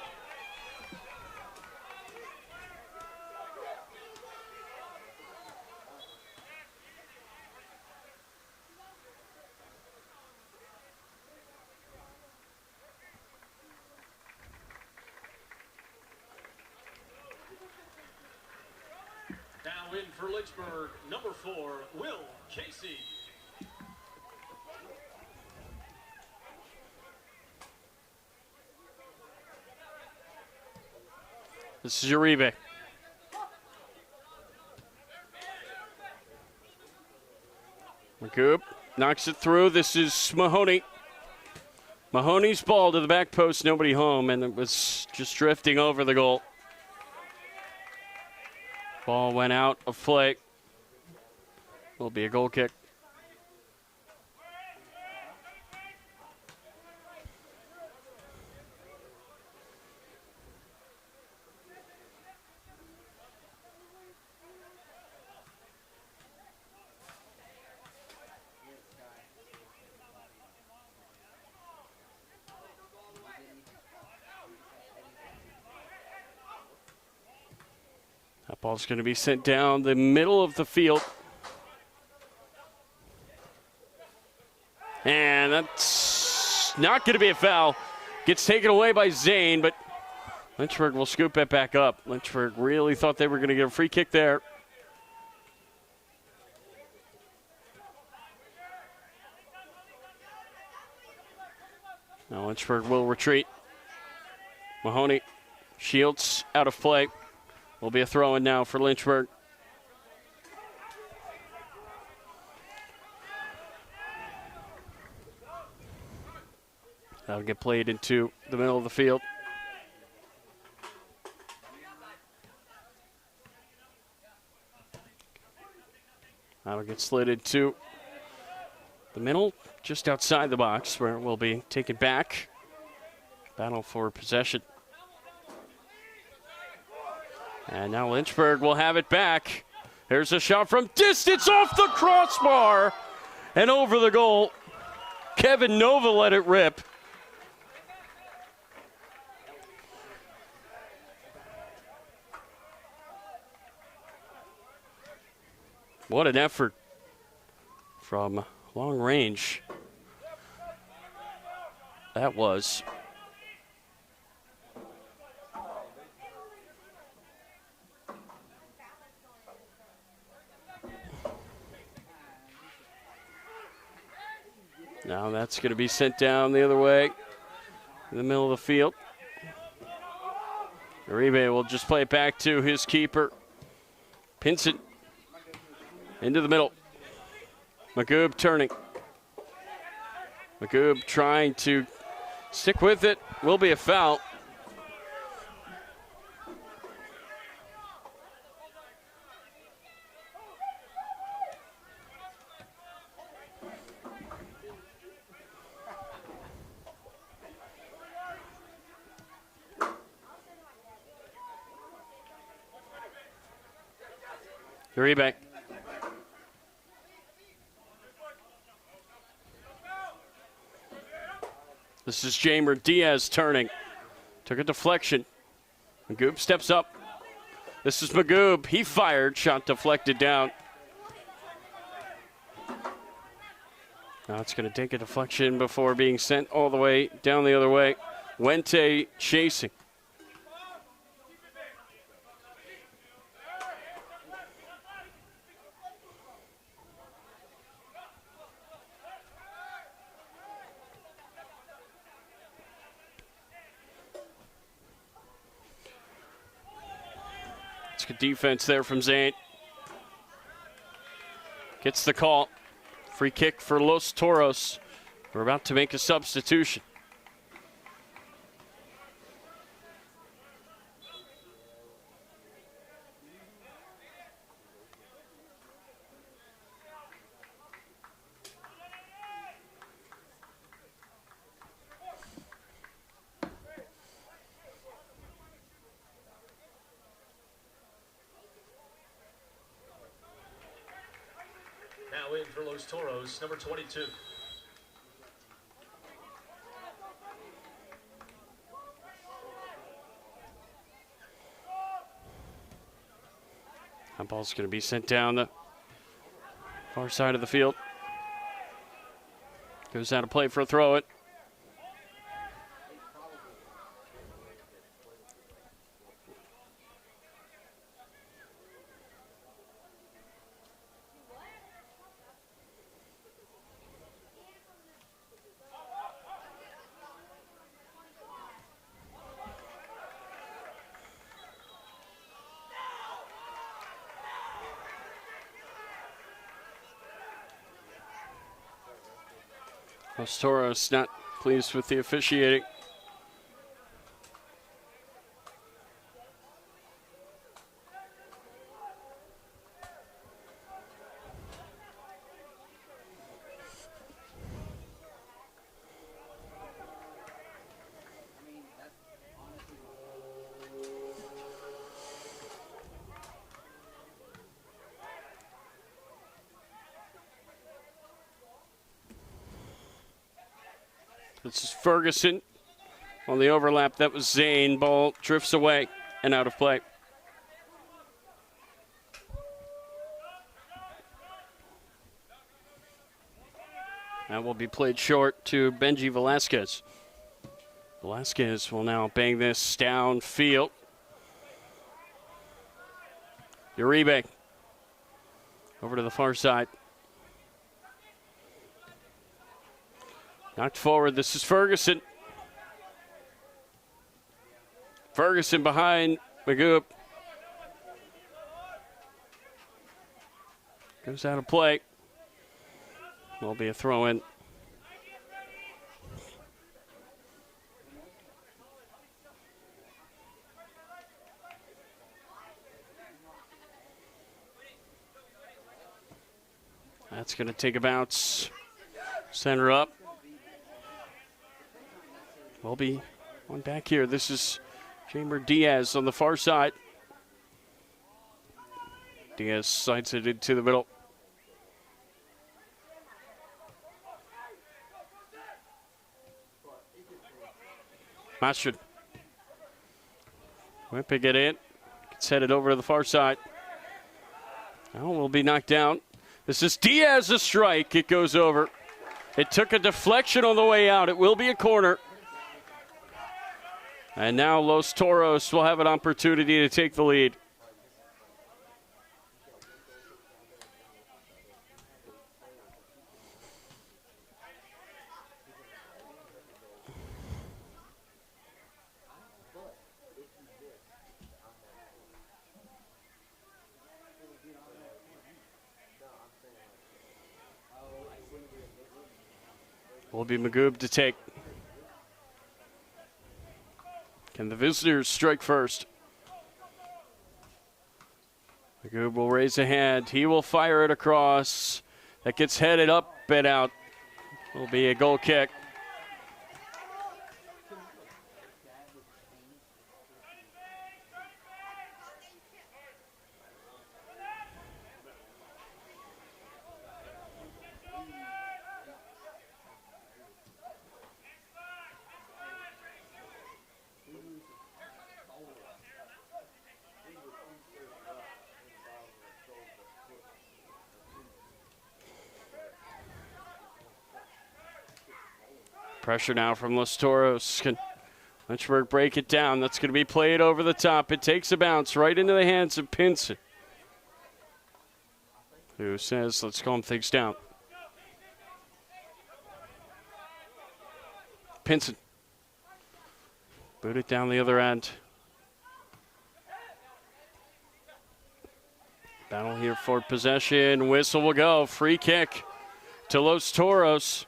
Now in for Lynchburg, number 4, Will Casey. This is Uribe. Magoob knocks it through. This is Mahoney. Mahoney's ball to the back post, nobody home, and it was just drifting over the goal. Ball went out of play. Will be a goal kick. Ball's going to be sent down the middle of the field. And that's not going to be a foul. Gets taken away by Zane, but Lynchburg will scoop it back up. Lynchburg really thought they were going to get a free kick there. Now Lynchburg will retreat. Mahoney, Shields out of play. Will be a throw-in now for Lynchburg. That'll get played into the middle of the field. That'll get slid into the middle, just outside the box, where it will be taken back. Battle for possession. And now Lynchburg will have it back. There's a shot from distance off the crossbar and over the goal. Kevin Nova let it rip. What an effort from long range that was. Now that's going to be sent down the other way in the middle of the field. Uribe will just play it back to his keeper. Pinson into the middle. Magoob turning. Magoob trying to stick with it. Will be a foul. Uribe. This is Jamer Diaz turning. Took a deflection. Magoob steps up. This is Magoob. He fired. Shot deflected down. Now it's going to take a deflection before being sent all the way down the other way. Wente chasing. Good defense there from Zane. Gets the call. Free kick for Los Toros. We're about to make a substitution. Now in for Los Toros, number 22. That ball's going to be sent down the far side of the field. Goes out of play for a throw-in. Los Toros not pleased with the officiating. This is Ferguson on the overlap. That was Zane. Ball drifts away and out of play. That will be played short to Benji Velasquez. Velasquez will now bang this downfield. Uribe over to the far side. Knocked forward. This is Ferguson. Ferguson behind Magoob. Goes out of play. Will be a throw-in. That's going to take a bounce. Center up. Will be on back here. This is Jamer Diaz on the far side. Diaz slides it into the middle. Mastrid. Whipping it in. Gets headed over to the far side. Now will be knocked down. This is Diaz, a strike. It goes over. It took a deflection on the way out. It will be a corner. And now Los Toros will have an opportunity to take the lead. Will be Magoob to take. Can the visitors strike first? Magoob will raise a hand. He will fire it across. That gets headed up and out. Will be a goal kick. Pressure now from Los Toros. Can Lynchburg break it down? That's going to be played over the top. It takes a bounce right into the hands of Pinson, who says, let's calm things down. Pinson. Boot it down the other end. Battle here for possession. Whistle will go. Free kick to Los Toros.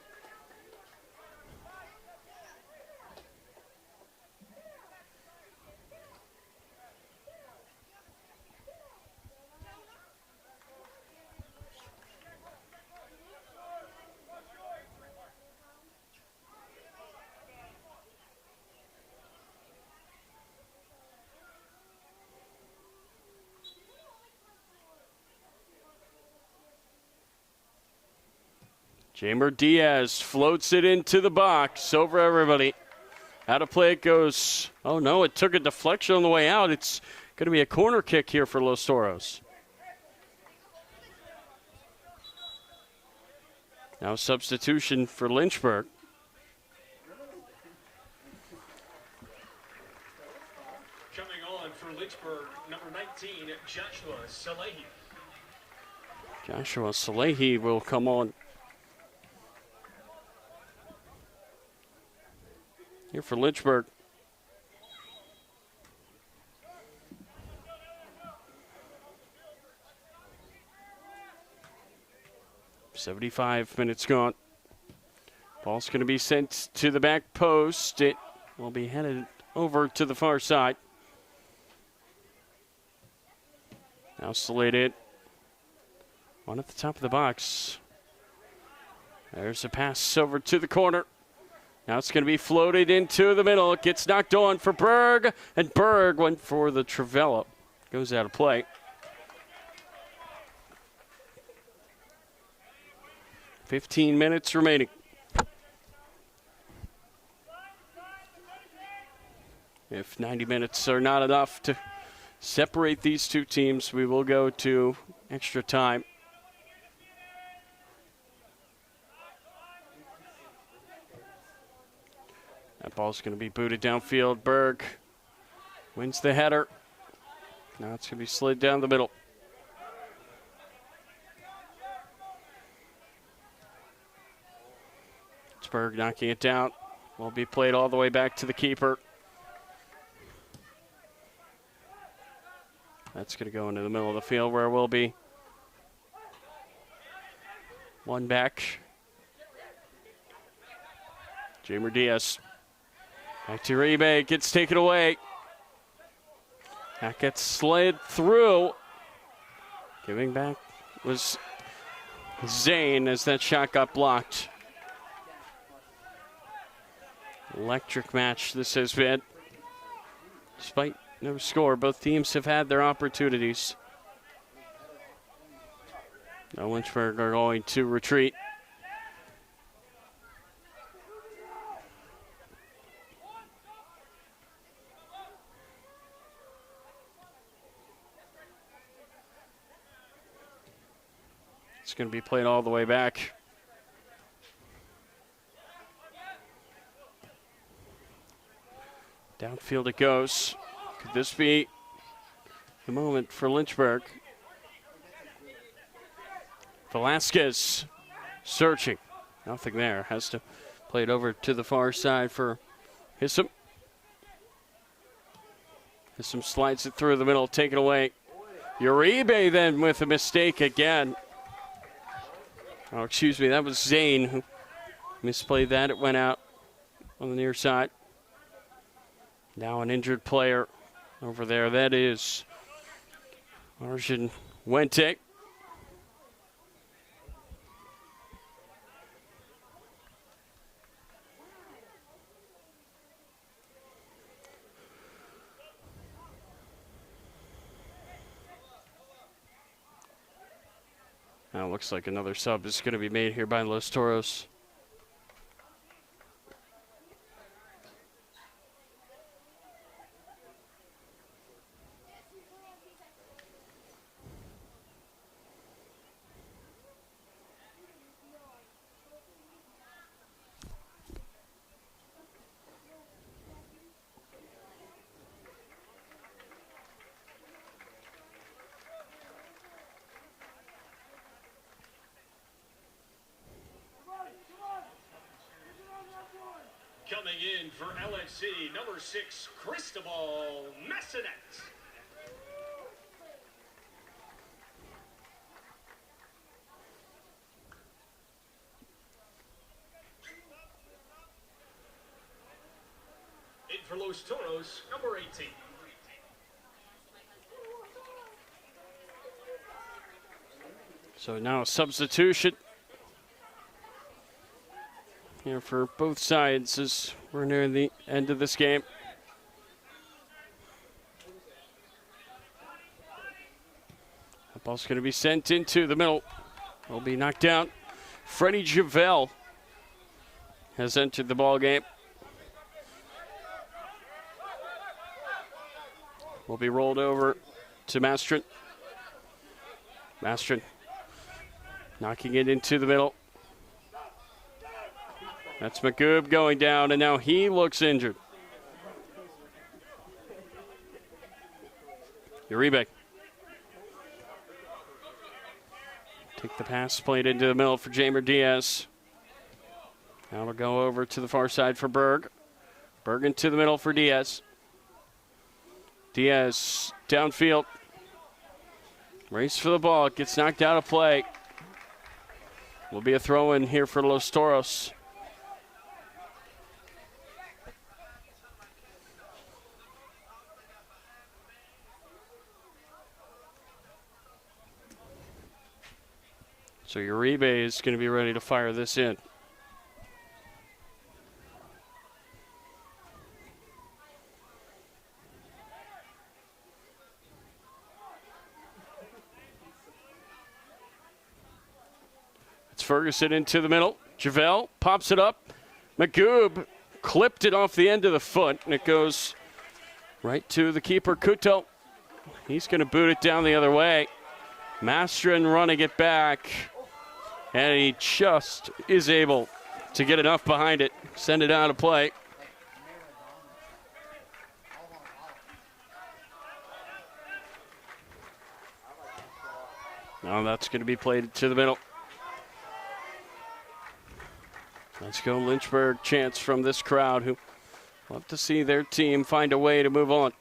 Jamer Diaz floats it into the box over everybody. Out of play it goes. Oh, no, it took a deflection on the way out. It's going to be a corner kick here for Los Toros. Now substitution for Lynchburg. Coming on for Lynchburg, number 19, Joshua Salehi. Joshua Salehi will come on. Here for Lynchburg. .75 minutes gone. Ball's going to be sent to the back post. It will be headed over to the far side. Now slated on at the top of the box. There's a pass over to the corner. Now it's going to be floated into the middle. It gets knocked on for Berg, and Berg went for the Trivella. Goes out of play. .15 minutes remaining. If 90 minutes are not enough to separate these two teams, we will go to extra time. That ball's going to be booted downfield. Berg wins the header. Now it's going to be slid down the middle. It's Berg knocking it down. Will be played all the way back to the keeper. That's going to go into the middle of the field where it will be one back. Jamer Diaz. Back to Uribe. Gets taken away. That gets slid through. Giving back was Zane as that shot got blocked. Electric match this has been. Despite no score, both teams have had their opportunities. Now Lynchburg are going to retreat. It's going to be played all the way back. Downfield it goes. Could this be the moment for Lynchburg? Velasquez searching. Nothing there. Has to play it over to the far side for Hissam. Hissam slides it through the middle, taken away. Uribe then with a mistake again. Oh, excuse me, that was Zane who misplayed that. It went out on the near side. Now an injured player over there. That is Arjun Wente. Now it looks like another sub is going to be made here by Los Toros. Coming in for LFC, number 6, Cristobal Massanet. In for Los Toros, number 18. So now a substitution here for both sides as we're near the end of this game. That ball's going to be sent into the middle. Will be knocked down. Freddie Javel has entered the ball game. Will be rolled over to Mastrin. Mastrin knocking it into the middle. That's Magoob going down, and now he looks injured. Uribe. Take the pass, played into the middle for Jamer Diaz. Now it'll go over to the far side for Berg. Berg into the middle for Diaz. Diaz downfield. Race for the ball. It gets knocked out of play. Will be a throw in here for Los Toros. So Uribe is going to be ready to fire this in. It's Ferguson into the middle. Javel pops it up. Magoob clipped it off the end of the foot, and it goes right to the keeper, Kuto. He's going to boot it down the other way. Mastrin running it back. And he just is able to get enough behind it, send it out of play. Now that's going to be played to the middle. Let's go Lynchburg. Chance from this crowd who love to see their team find a way to move on.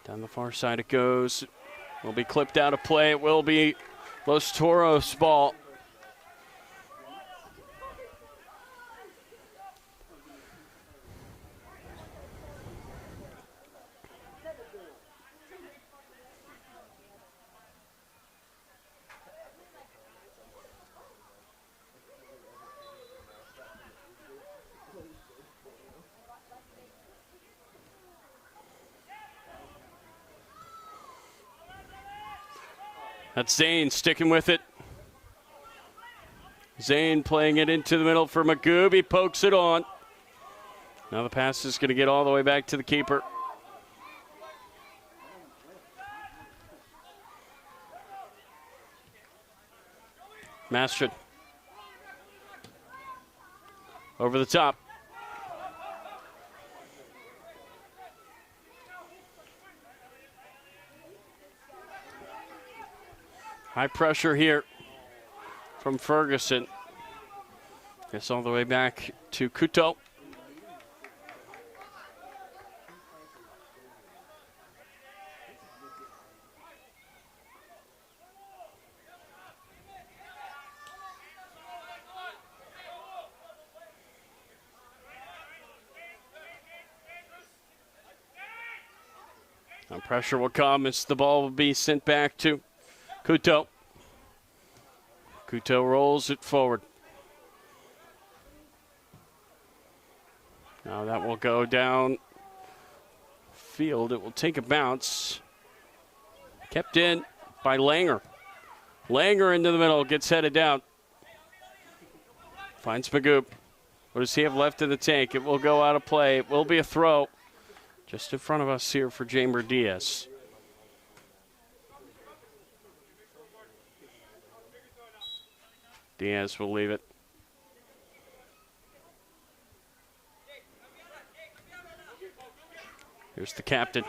Down the far side it goes. Will be clipped out of play. It will be Los Toros ball. That's Zane sticking with it. Zane playing it into the middle for Magoob. He pokes it on. Now the pass is going to get all the way back to the keeper. Mastrid. Over the top. High pressure here from Ferguson. Gets all the way back to Kuto. Now pressure will come as the ball will be sent back to Kuto. Kuto rolls it forward. Now that will go down field. It will take a bounce. Kept in by Langer. Langer into the middle, gets headed down. Finds Magoob. What does he have left in the tank? It will go out of play. It will be a throw. Just in front of us here for Jamer Diaz. Diaz will leave it. Here's the captain.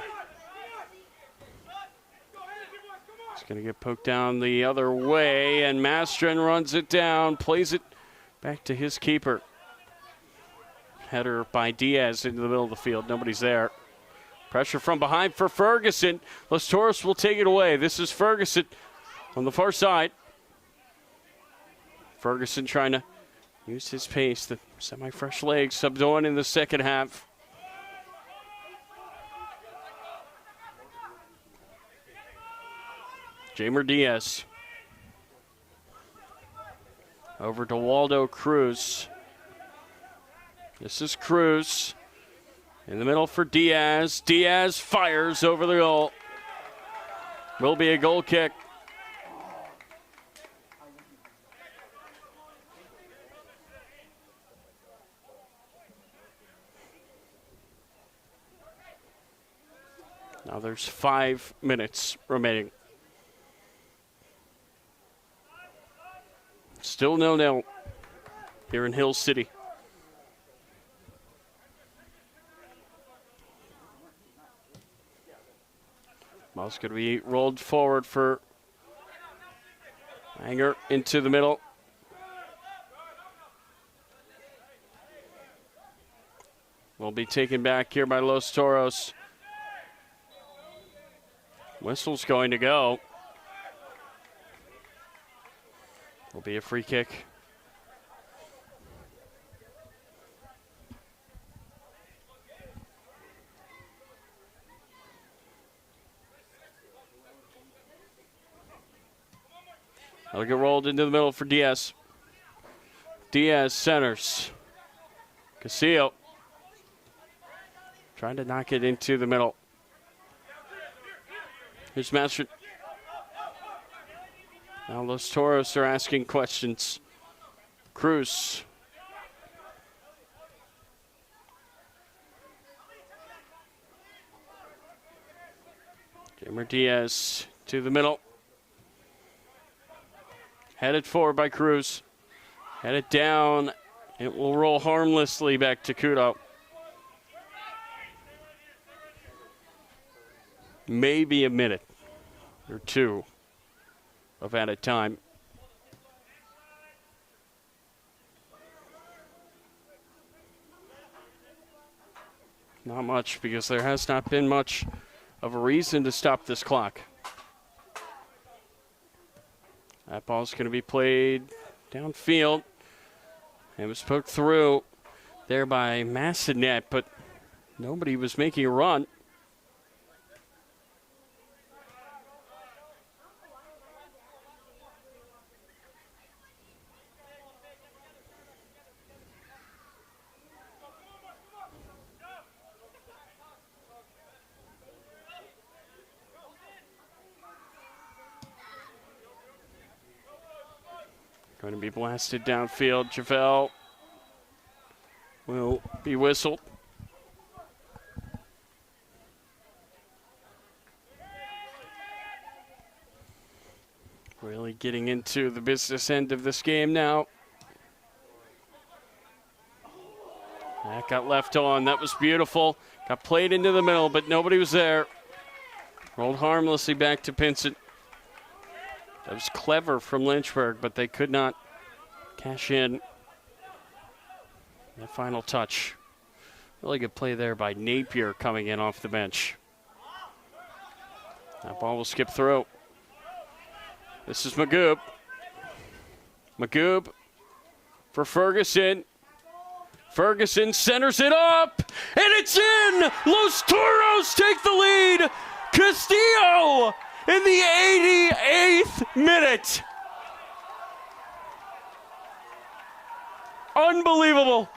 It's going to get poked down the other way, and Mastrin runs it down, plays it back to his keeper. Header by Diaz into the middle of the field. Nobody's there. Pressure from behind for Ferguson. Los Toros will take it away. This is Ferguson on the far side. Ferguson trying to use his pace. The semi-fresh legs subbed on in the second half. Jamer Diaz. Over to Waldo Cruz. This is Cruz. In the middle for Diaz. Diaz fires over the goal. Will be a goal kick. Now there's 5 minutes remaining. Still 0-0 here in Hill City. Ball's going to be rolled forward for Anger into the middle. Will be taken back here by Los Toros. Whistle's going to go. Will be a free kick. That'll get rolled into the middle for Diaz. Diaz centers. Casillo trying to knock it into the middle. Here's Master. Now Los Toros are asking questions. Cruz. Jamer Diaz to the middle. Headed forward by Cruz. Headed down. It will roll harmlessly back to Kudo. maybe a minute or two of added time. Not much, because there has not been much of a reason to stop this clock. That ball's going to be played downfield. It was poked through there by Massanet, but nobody was making a run. Going to be blasted downfield. Javale will be whistled. Really getting into the business end of this game now. That got left on. That was beautiful. Got played into the middle, but nobody was there. Rolled harmlessly back to Pinsent. That was clever from Lynchburg, but they could not cash in. That final touch. Really good play there by Napier coming in off the bench. That ball will skip through. This is Magoob. Magoob for Ferguson. Ferguson centers it up, and it's in! Los Toros take the lead! Castillo in the 88th minute. Unbelievable.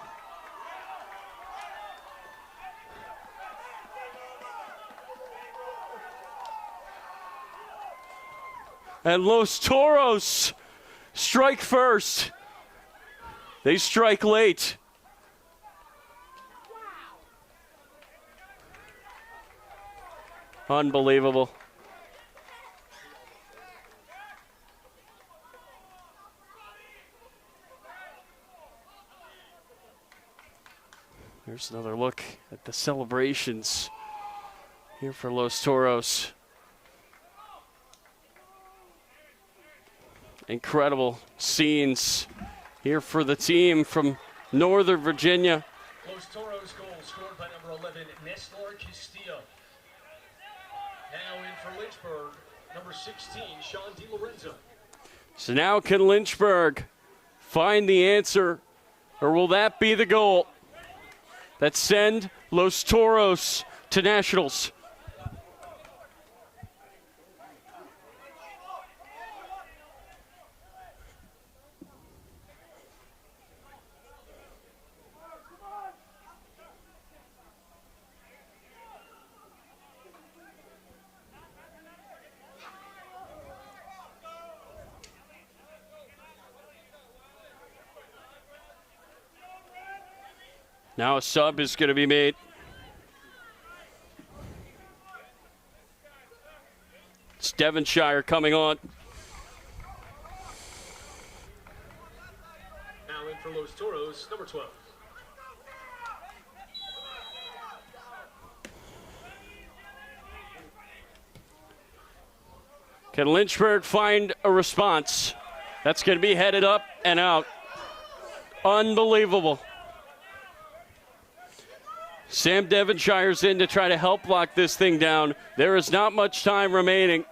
And Los Toros strike first. They strike late. Unbelievable. There's another look at the celebrations here for Los Toros. Incredible scenes here for the team from Northern Virginia. Los Toros goal scored by number 11, Nestor Castillo. Now in for Lynchburg, number 16, Sean DiLorenzo. So now can Lynchburg find the answer, or will that be the goal that send Los Toros to nationals? Now a sub is going to be made. It's Devonshire coming on. Now in for Los Toros, number 12. Can Lynchburg find a response? That's going to be headed up and out. Unbelievable. Sam Devonshire's in to try to help lock this thing down. There is not much time remaining.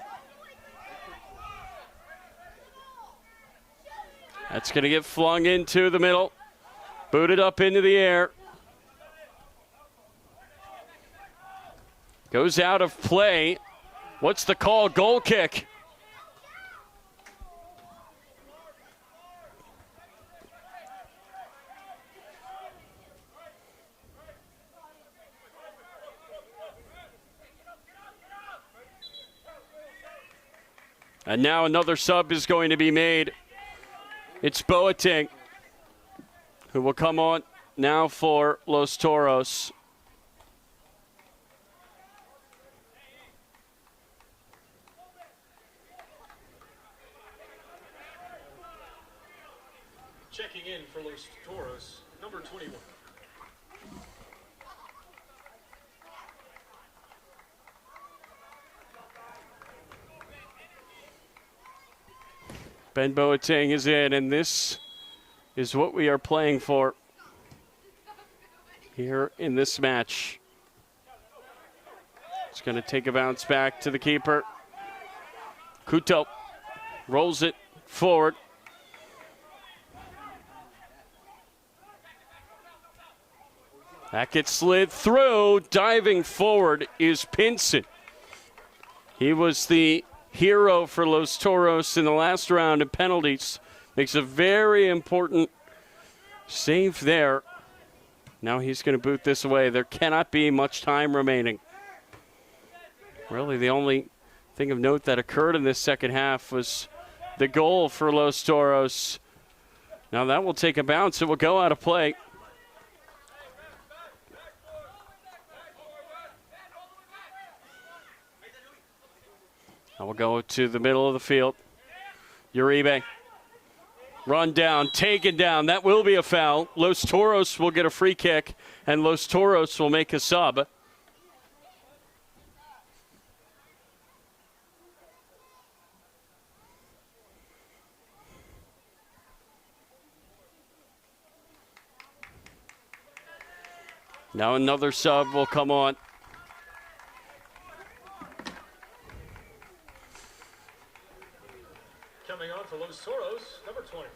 That's going to get flung into the middle. Booted up into the air. Goes out of play. What's the call? Goal kick. And now another sub is going to be made. It's Boateng, who will come on now for Los Toros. Checking in for Los Toros, number 21. Ben Boateng is in, and this is what we are playing for here in this match. It's going to take a bounce back to the keeper. Kuto rolls it forward. That gets slid through. Diving forward is Pinson. He was the hero for Los Toros in the last round of penalties. Makes a very important save there. Now he's going to boot this away. There cannot be much time remaining. Really, the only thing of note that occurred in this second half was the goal for Los Toros. Now that will take a bounce. It will go out of play. I will go to the middle of the field. Uribe. Run down, taken down. That will be a foul. Los Toros will get a free kick, and Los Toros will make a sub. Now another sub will come on. Coming on for Los Toros, number 20.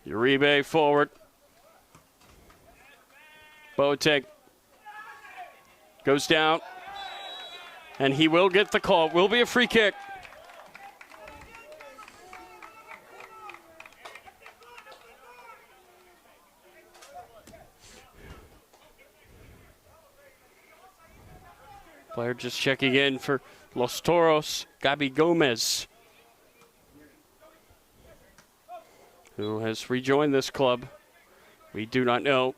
Uribe forward. Boateng goes down. And he will get the call. It will be a free kick. Player just checking in for Los Toros, Gabi Gomez, who has rejoined this club. We do not know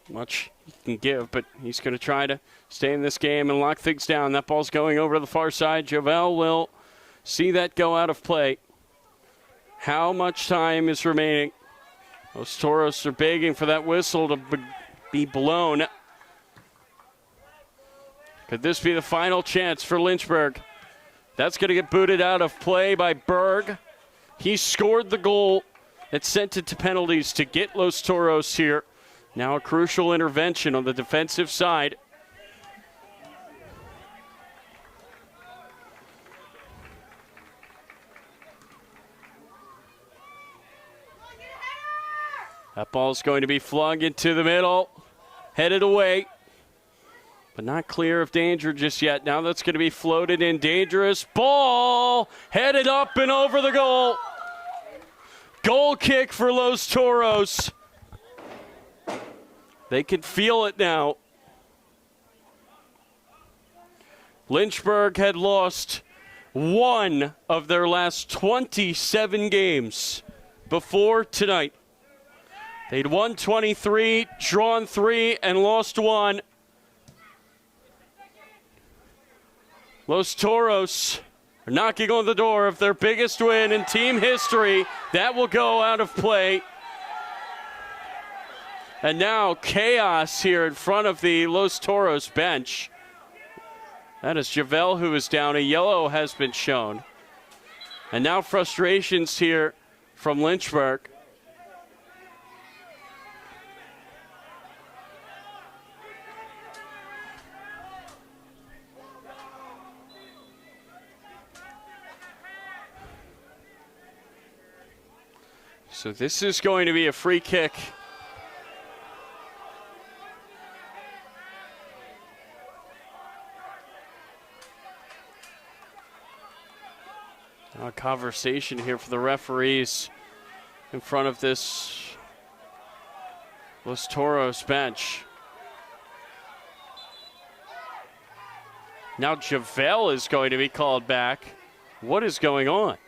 much he can give, but he's going to try to stay in this game and lock things down. That ball's going over to the far side. Javel will see that go out of play. How much time is remaining? Los Toros are begging for that whistle to be blown. Could this be the final chance for Lynchburg? That's going to get booted out of play by Berg. He scored the goal that sent it to penalties to get Los Toros here. Now a crucial intervention on the defensive side. That ball's going to be flung into the middle, headed away, but not clear of danger just yet. Now that's going to be floated in. Dangerous ball, headed up and over the goal. Goal kick for Los Toros. They can feel it now. Lynchburg had lost one of their last 27 games before tonight. They'd won 23, drawn 3, and lost 1. Los Toros are knocking on the door of their biggest win in team history. That will go out of play. And now chaos here in front of the Los Toros bench. That is Javel who is down. A yellow has been shown. And now frustrations here from Lynchburg. So this is going to be a free kick. A conversation here for the referees in front of this Los Toros bench. Now Javel is going to be called back. What is going on?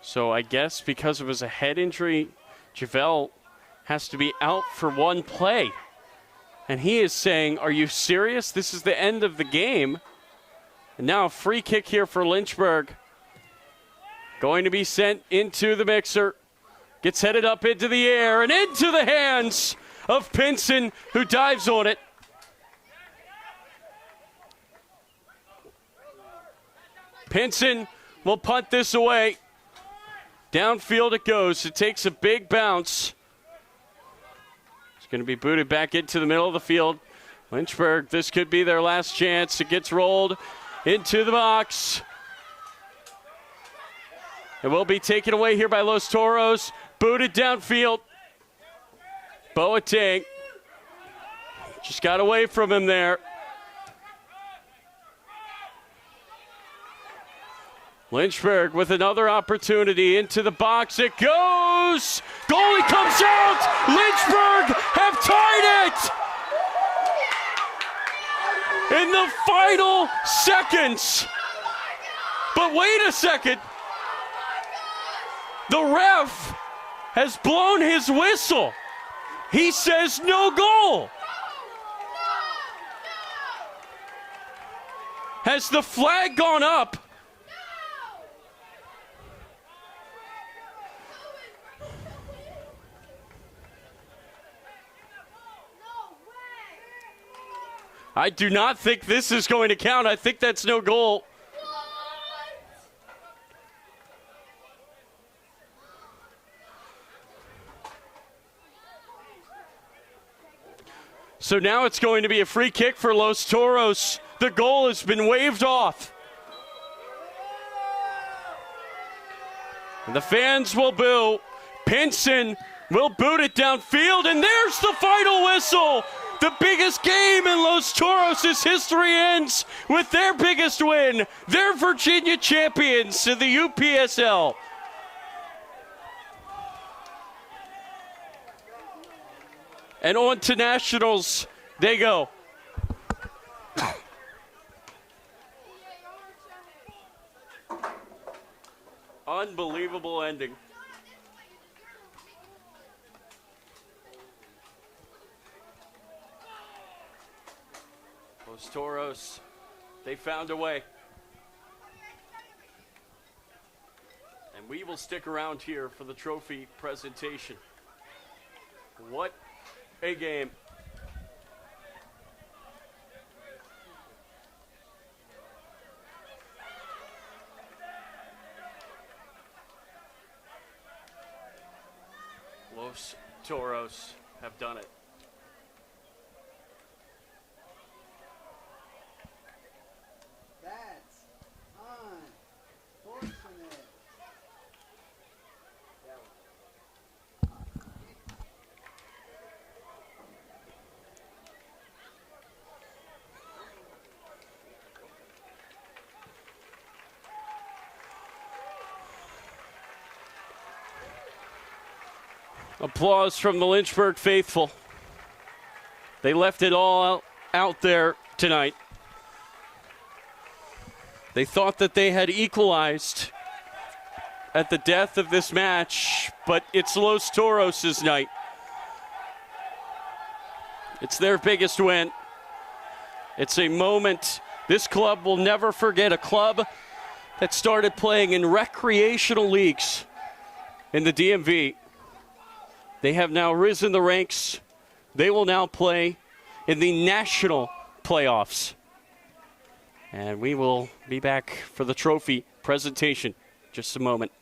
So I guess because it was a head injury, Javel has to be out for one play. And he is saying, are you serious? This is the end of the game. And now a free kick here for Lynchburg. Going to be sent into the mixer. Gets headed up into the air and into the hands of Pinson, who dives on it. Pinson will punt this away. Downfield it goes. It takes a big bounce. It's going to be booted back into the middle of the field. Lynchburg, this could be their last chance. It gets rolled into the box. It will be taken away here by Los Toros. Booted downfield. Boateng just got away from him there. Lynchburg with another opportunity into the box. It goes! Goalie comes out! Lynchburg have tied it! In the final seconds. But wait a second. The ref has blown his whistle. He says no goal. Has the flag gone up? I do not think this is going to count. I think that's no goal. So now it's going to be a free kick for Los Toros. The goal has been waved off. And the fans will boo. Pinson will boot it downfield, and there's the final whistle. The biggest game in Los Toros' history ends with their biggest win. They're Virginia champions in the UPSL. And on to nationals they go. Unbelievable ending. Los Toros, they found a way. And we will stick around here for the trophy presentation. What a game. Los Toros have done it. That's unfortunate. Applause from the Lynchburg faithful. They left it all out there tonight. They thought that they had equalized at the death of this match, but it's Los Toros' night. It's their biggest win. It's a moment this club will never forget, a club that started playing in recreational leagues in the DMV. They have now risen the ranks. They will now play in the national playoffs. And we will be back for the trophy presentation in just a moment.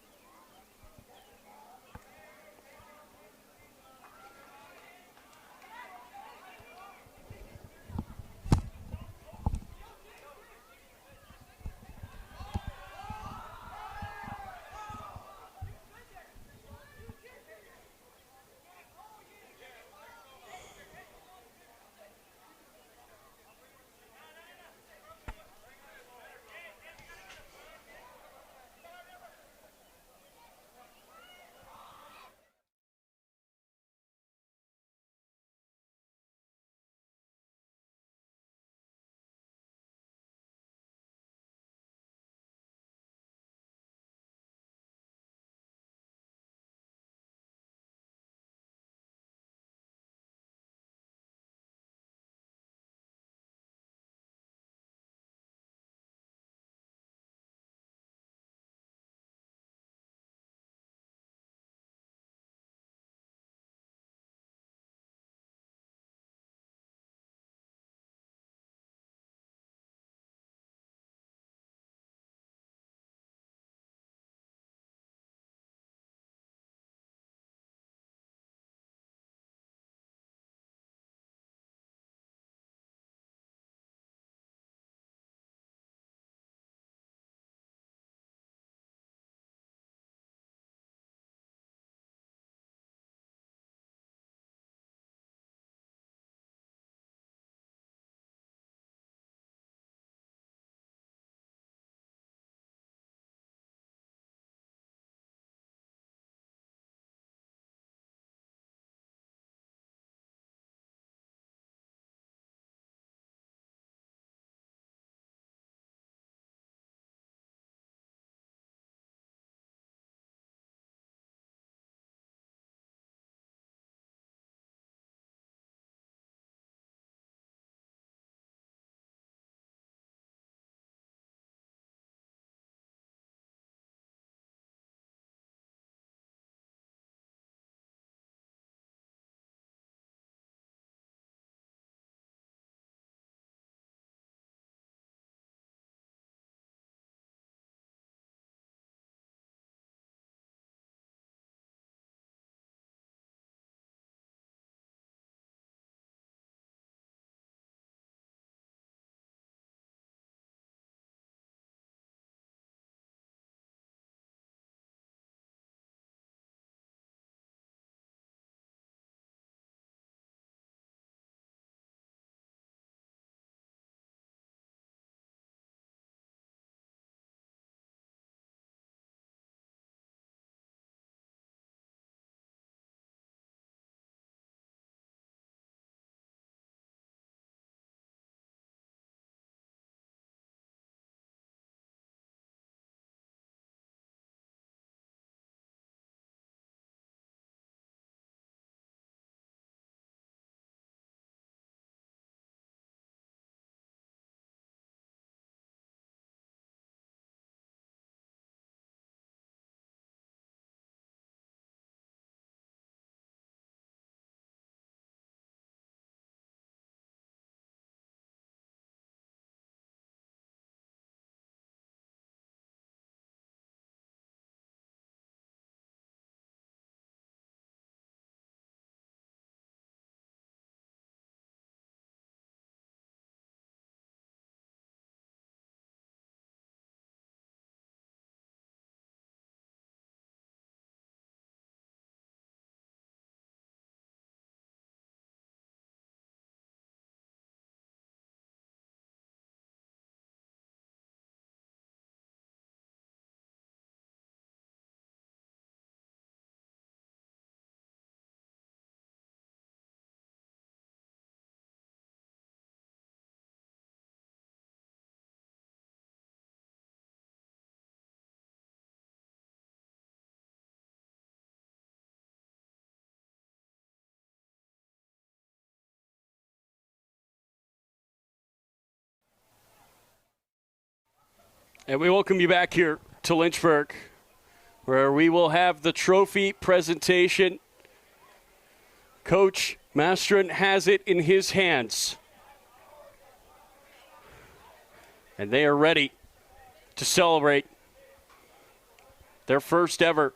And we welcome you back here to Lynchburg, where we will have the trophy presentation. Coach Mastron has it in his hands. And they are ready to celebrate their first ever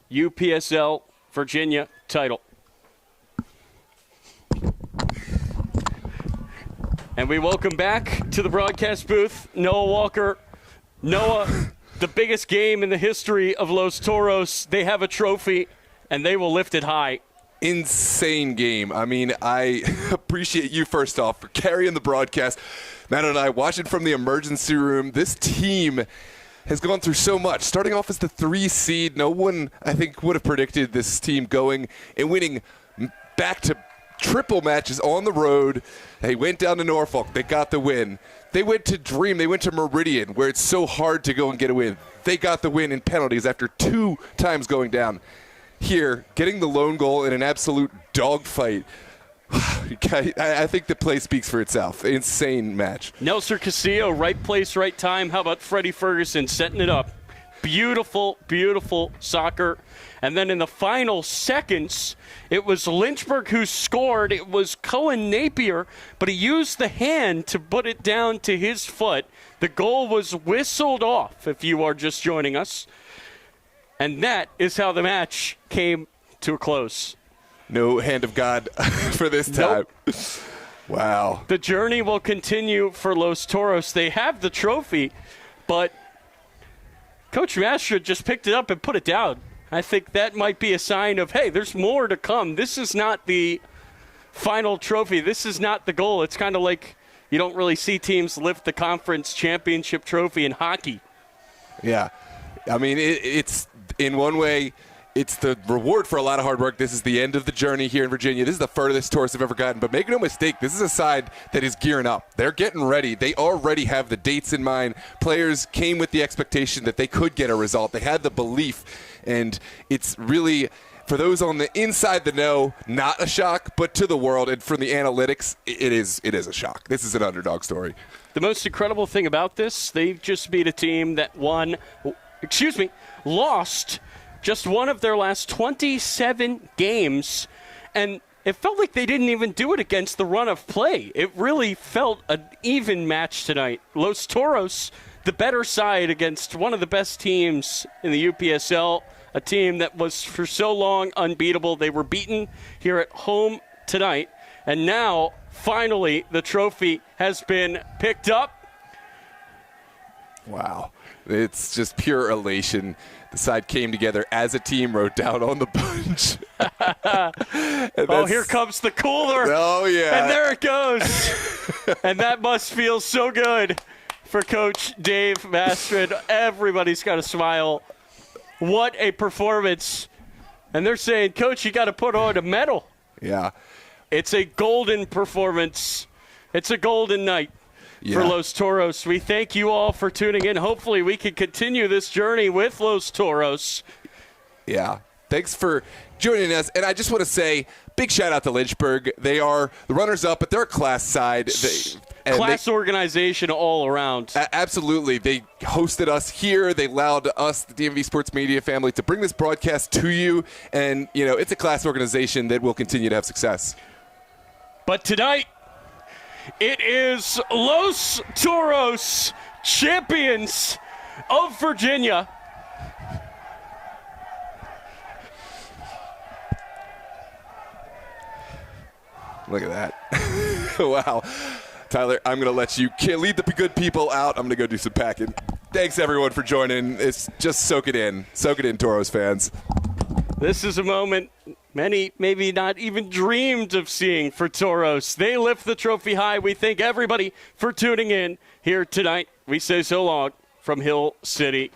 UPSL Virginia title. And we welcome back to the broadcast booth Noah Walker. Noah, the biggest game in the history of Los Toros. They have a trophy, and they will lift it high. Insane game. I mean, I appreciate you, first off, for carrying the broadcast. Matt and I watching from the emergency room. This team has gone through so much. Starting off as the 3 seed, no one, I think, would have predicted this team going and winning back to triple matches on the road. They went down to Norfolk. They got the win. They went to Dream. They went to Meridian, where it's so hard to go and get a win. They got the win in penalties after 2 times going down. Here, getting the lone goal in an absolute dogfight. I think the play speaks for itself. Insane match. Nelson Castillo, right place, right time. How about Freddie Ferguson setting it up? Beautiful, beautiful soccer. And then in the final seconds, it was Lynchburg who scored. It was Cohen Napier, but he used the hand to put it down to his foot. The goal was whistled off, if you are just joining us. And that is how the match came to a close. No hand of God for this time. Nope. Wow. The journey will continue for Los Toros. They have the trophy, but Coach Mastro just picked it up and put it down. I think that might be a sign of, hey, there's more to come. This is not the final trophy. This is not the goal. It's kind of like you don't really see teams lift the conference championship trophy in hockey. Yeah. I mean, it's in one way, it's the reward for a lot of hard work. This is the end of the journey here in Virginia. This is the furthest Toros have ever gotten. But make no mistake, this is a side that is gearing up. They're getting ready. They already have the dates in mind. Players came with the expectation that they could get a result. They had the belief. And it's really, for those on the inside the know, not a shock. But to the world and from the analytics, it is a shock. This is an underdog story. The most incredible thing about this, they just beat a team that lost just one of their last 27 games, and it felt like they didn't even do it against the run of play. It really felt an even match tonight. Los Toros, the better side against one of the best teams in the UPSL, a team that was for so long unbeatable. They were beaten here at home tonight, and now, finally, the trophy has been picked up. Wow. It's just pure elation. The side came together as a team, wrote down on the bunch. Oh, here comes the cooler. Oh, yeah. And there it goes. And that must feel so good for Coach Dave Mastron. Everybody's got a smile. What a performance. And they're saying, Coach, you got to put on a medal. Yeah. It's a golden performance. It's a golden night. For Los Toros. We thank you all for tuning in. Hopefully we can continue this journey with Los Toros. Yeah. Thanks for joining us. And I just want to say, big shout out to Lynchburg. They are the runners-up, but they're a class side. Class organization all around. Absolutely. They hosted us here. They allowed us, the DMV Sports Media family, to bring this broadcast to you. And, it's a class organization that will continue to have success. But tonight, it is Los Toros, champions of Virginia. Look at that. Wow. Tyler, I'm going to let you lead the good people out. I'm going to go do some packing. Thanks, everyone, for joining. It's just soak it in. Soak it in, Toros fans. This is a moment many maybe not even dreamed of seeing for Toros. They lift the trophy high. We thank everybody for tuning in here tonight. We say so long from Hill City.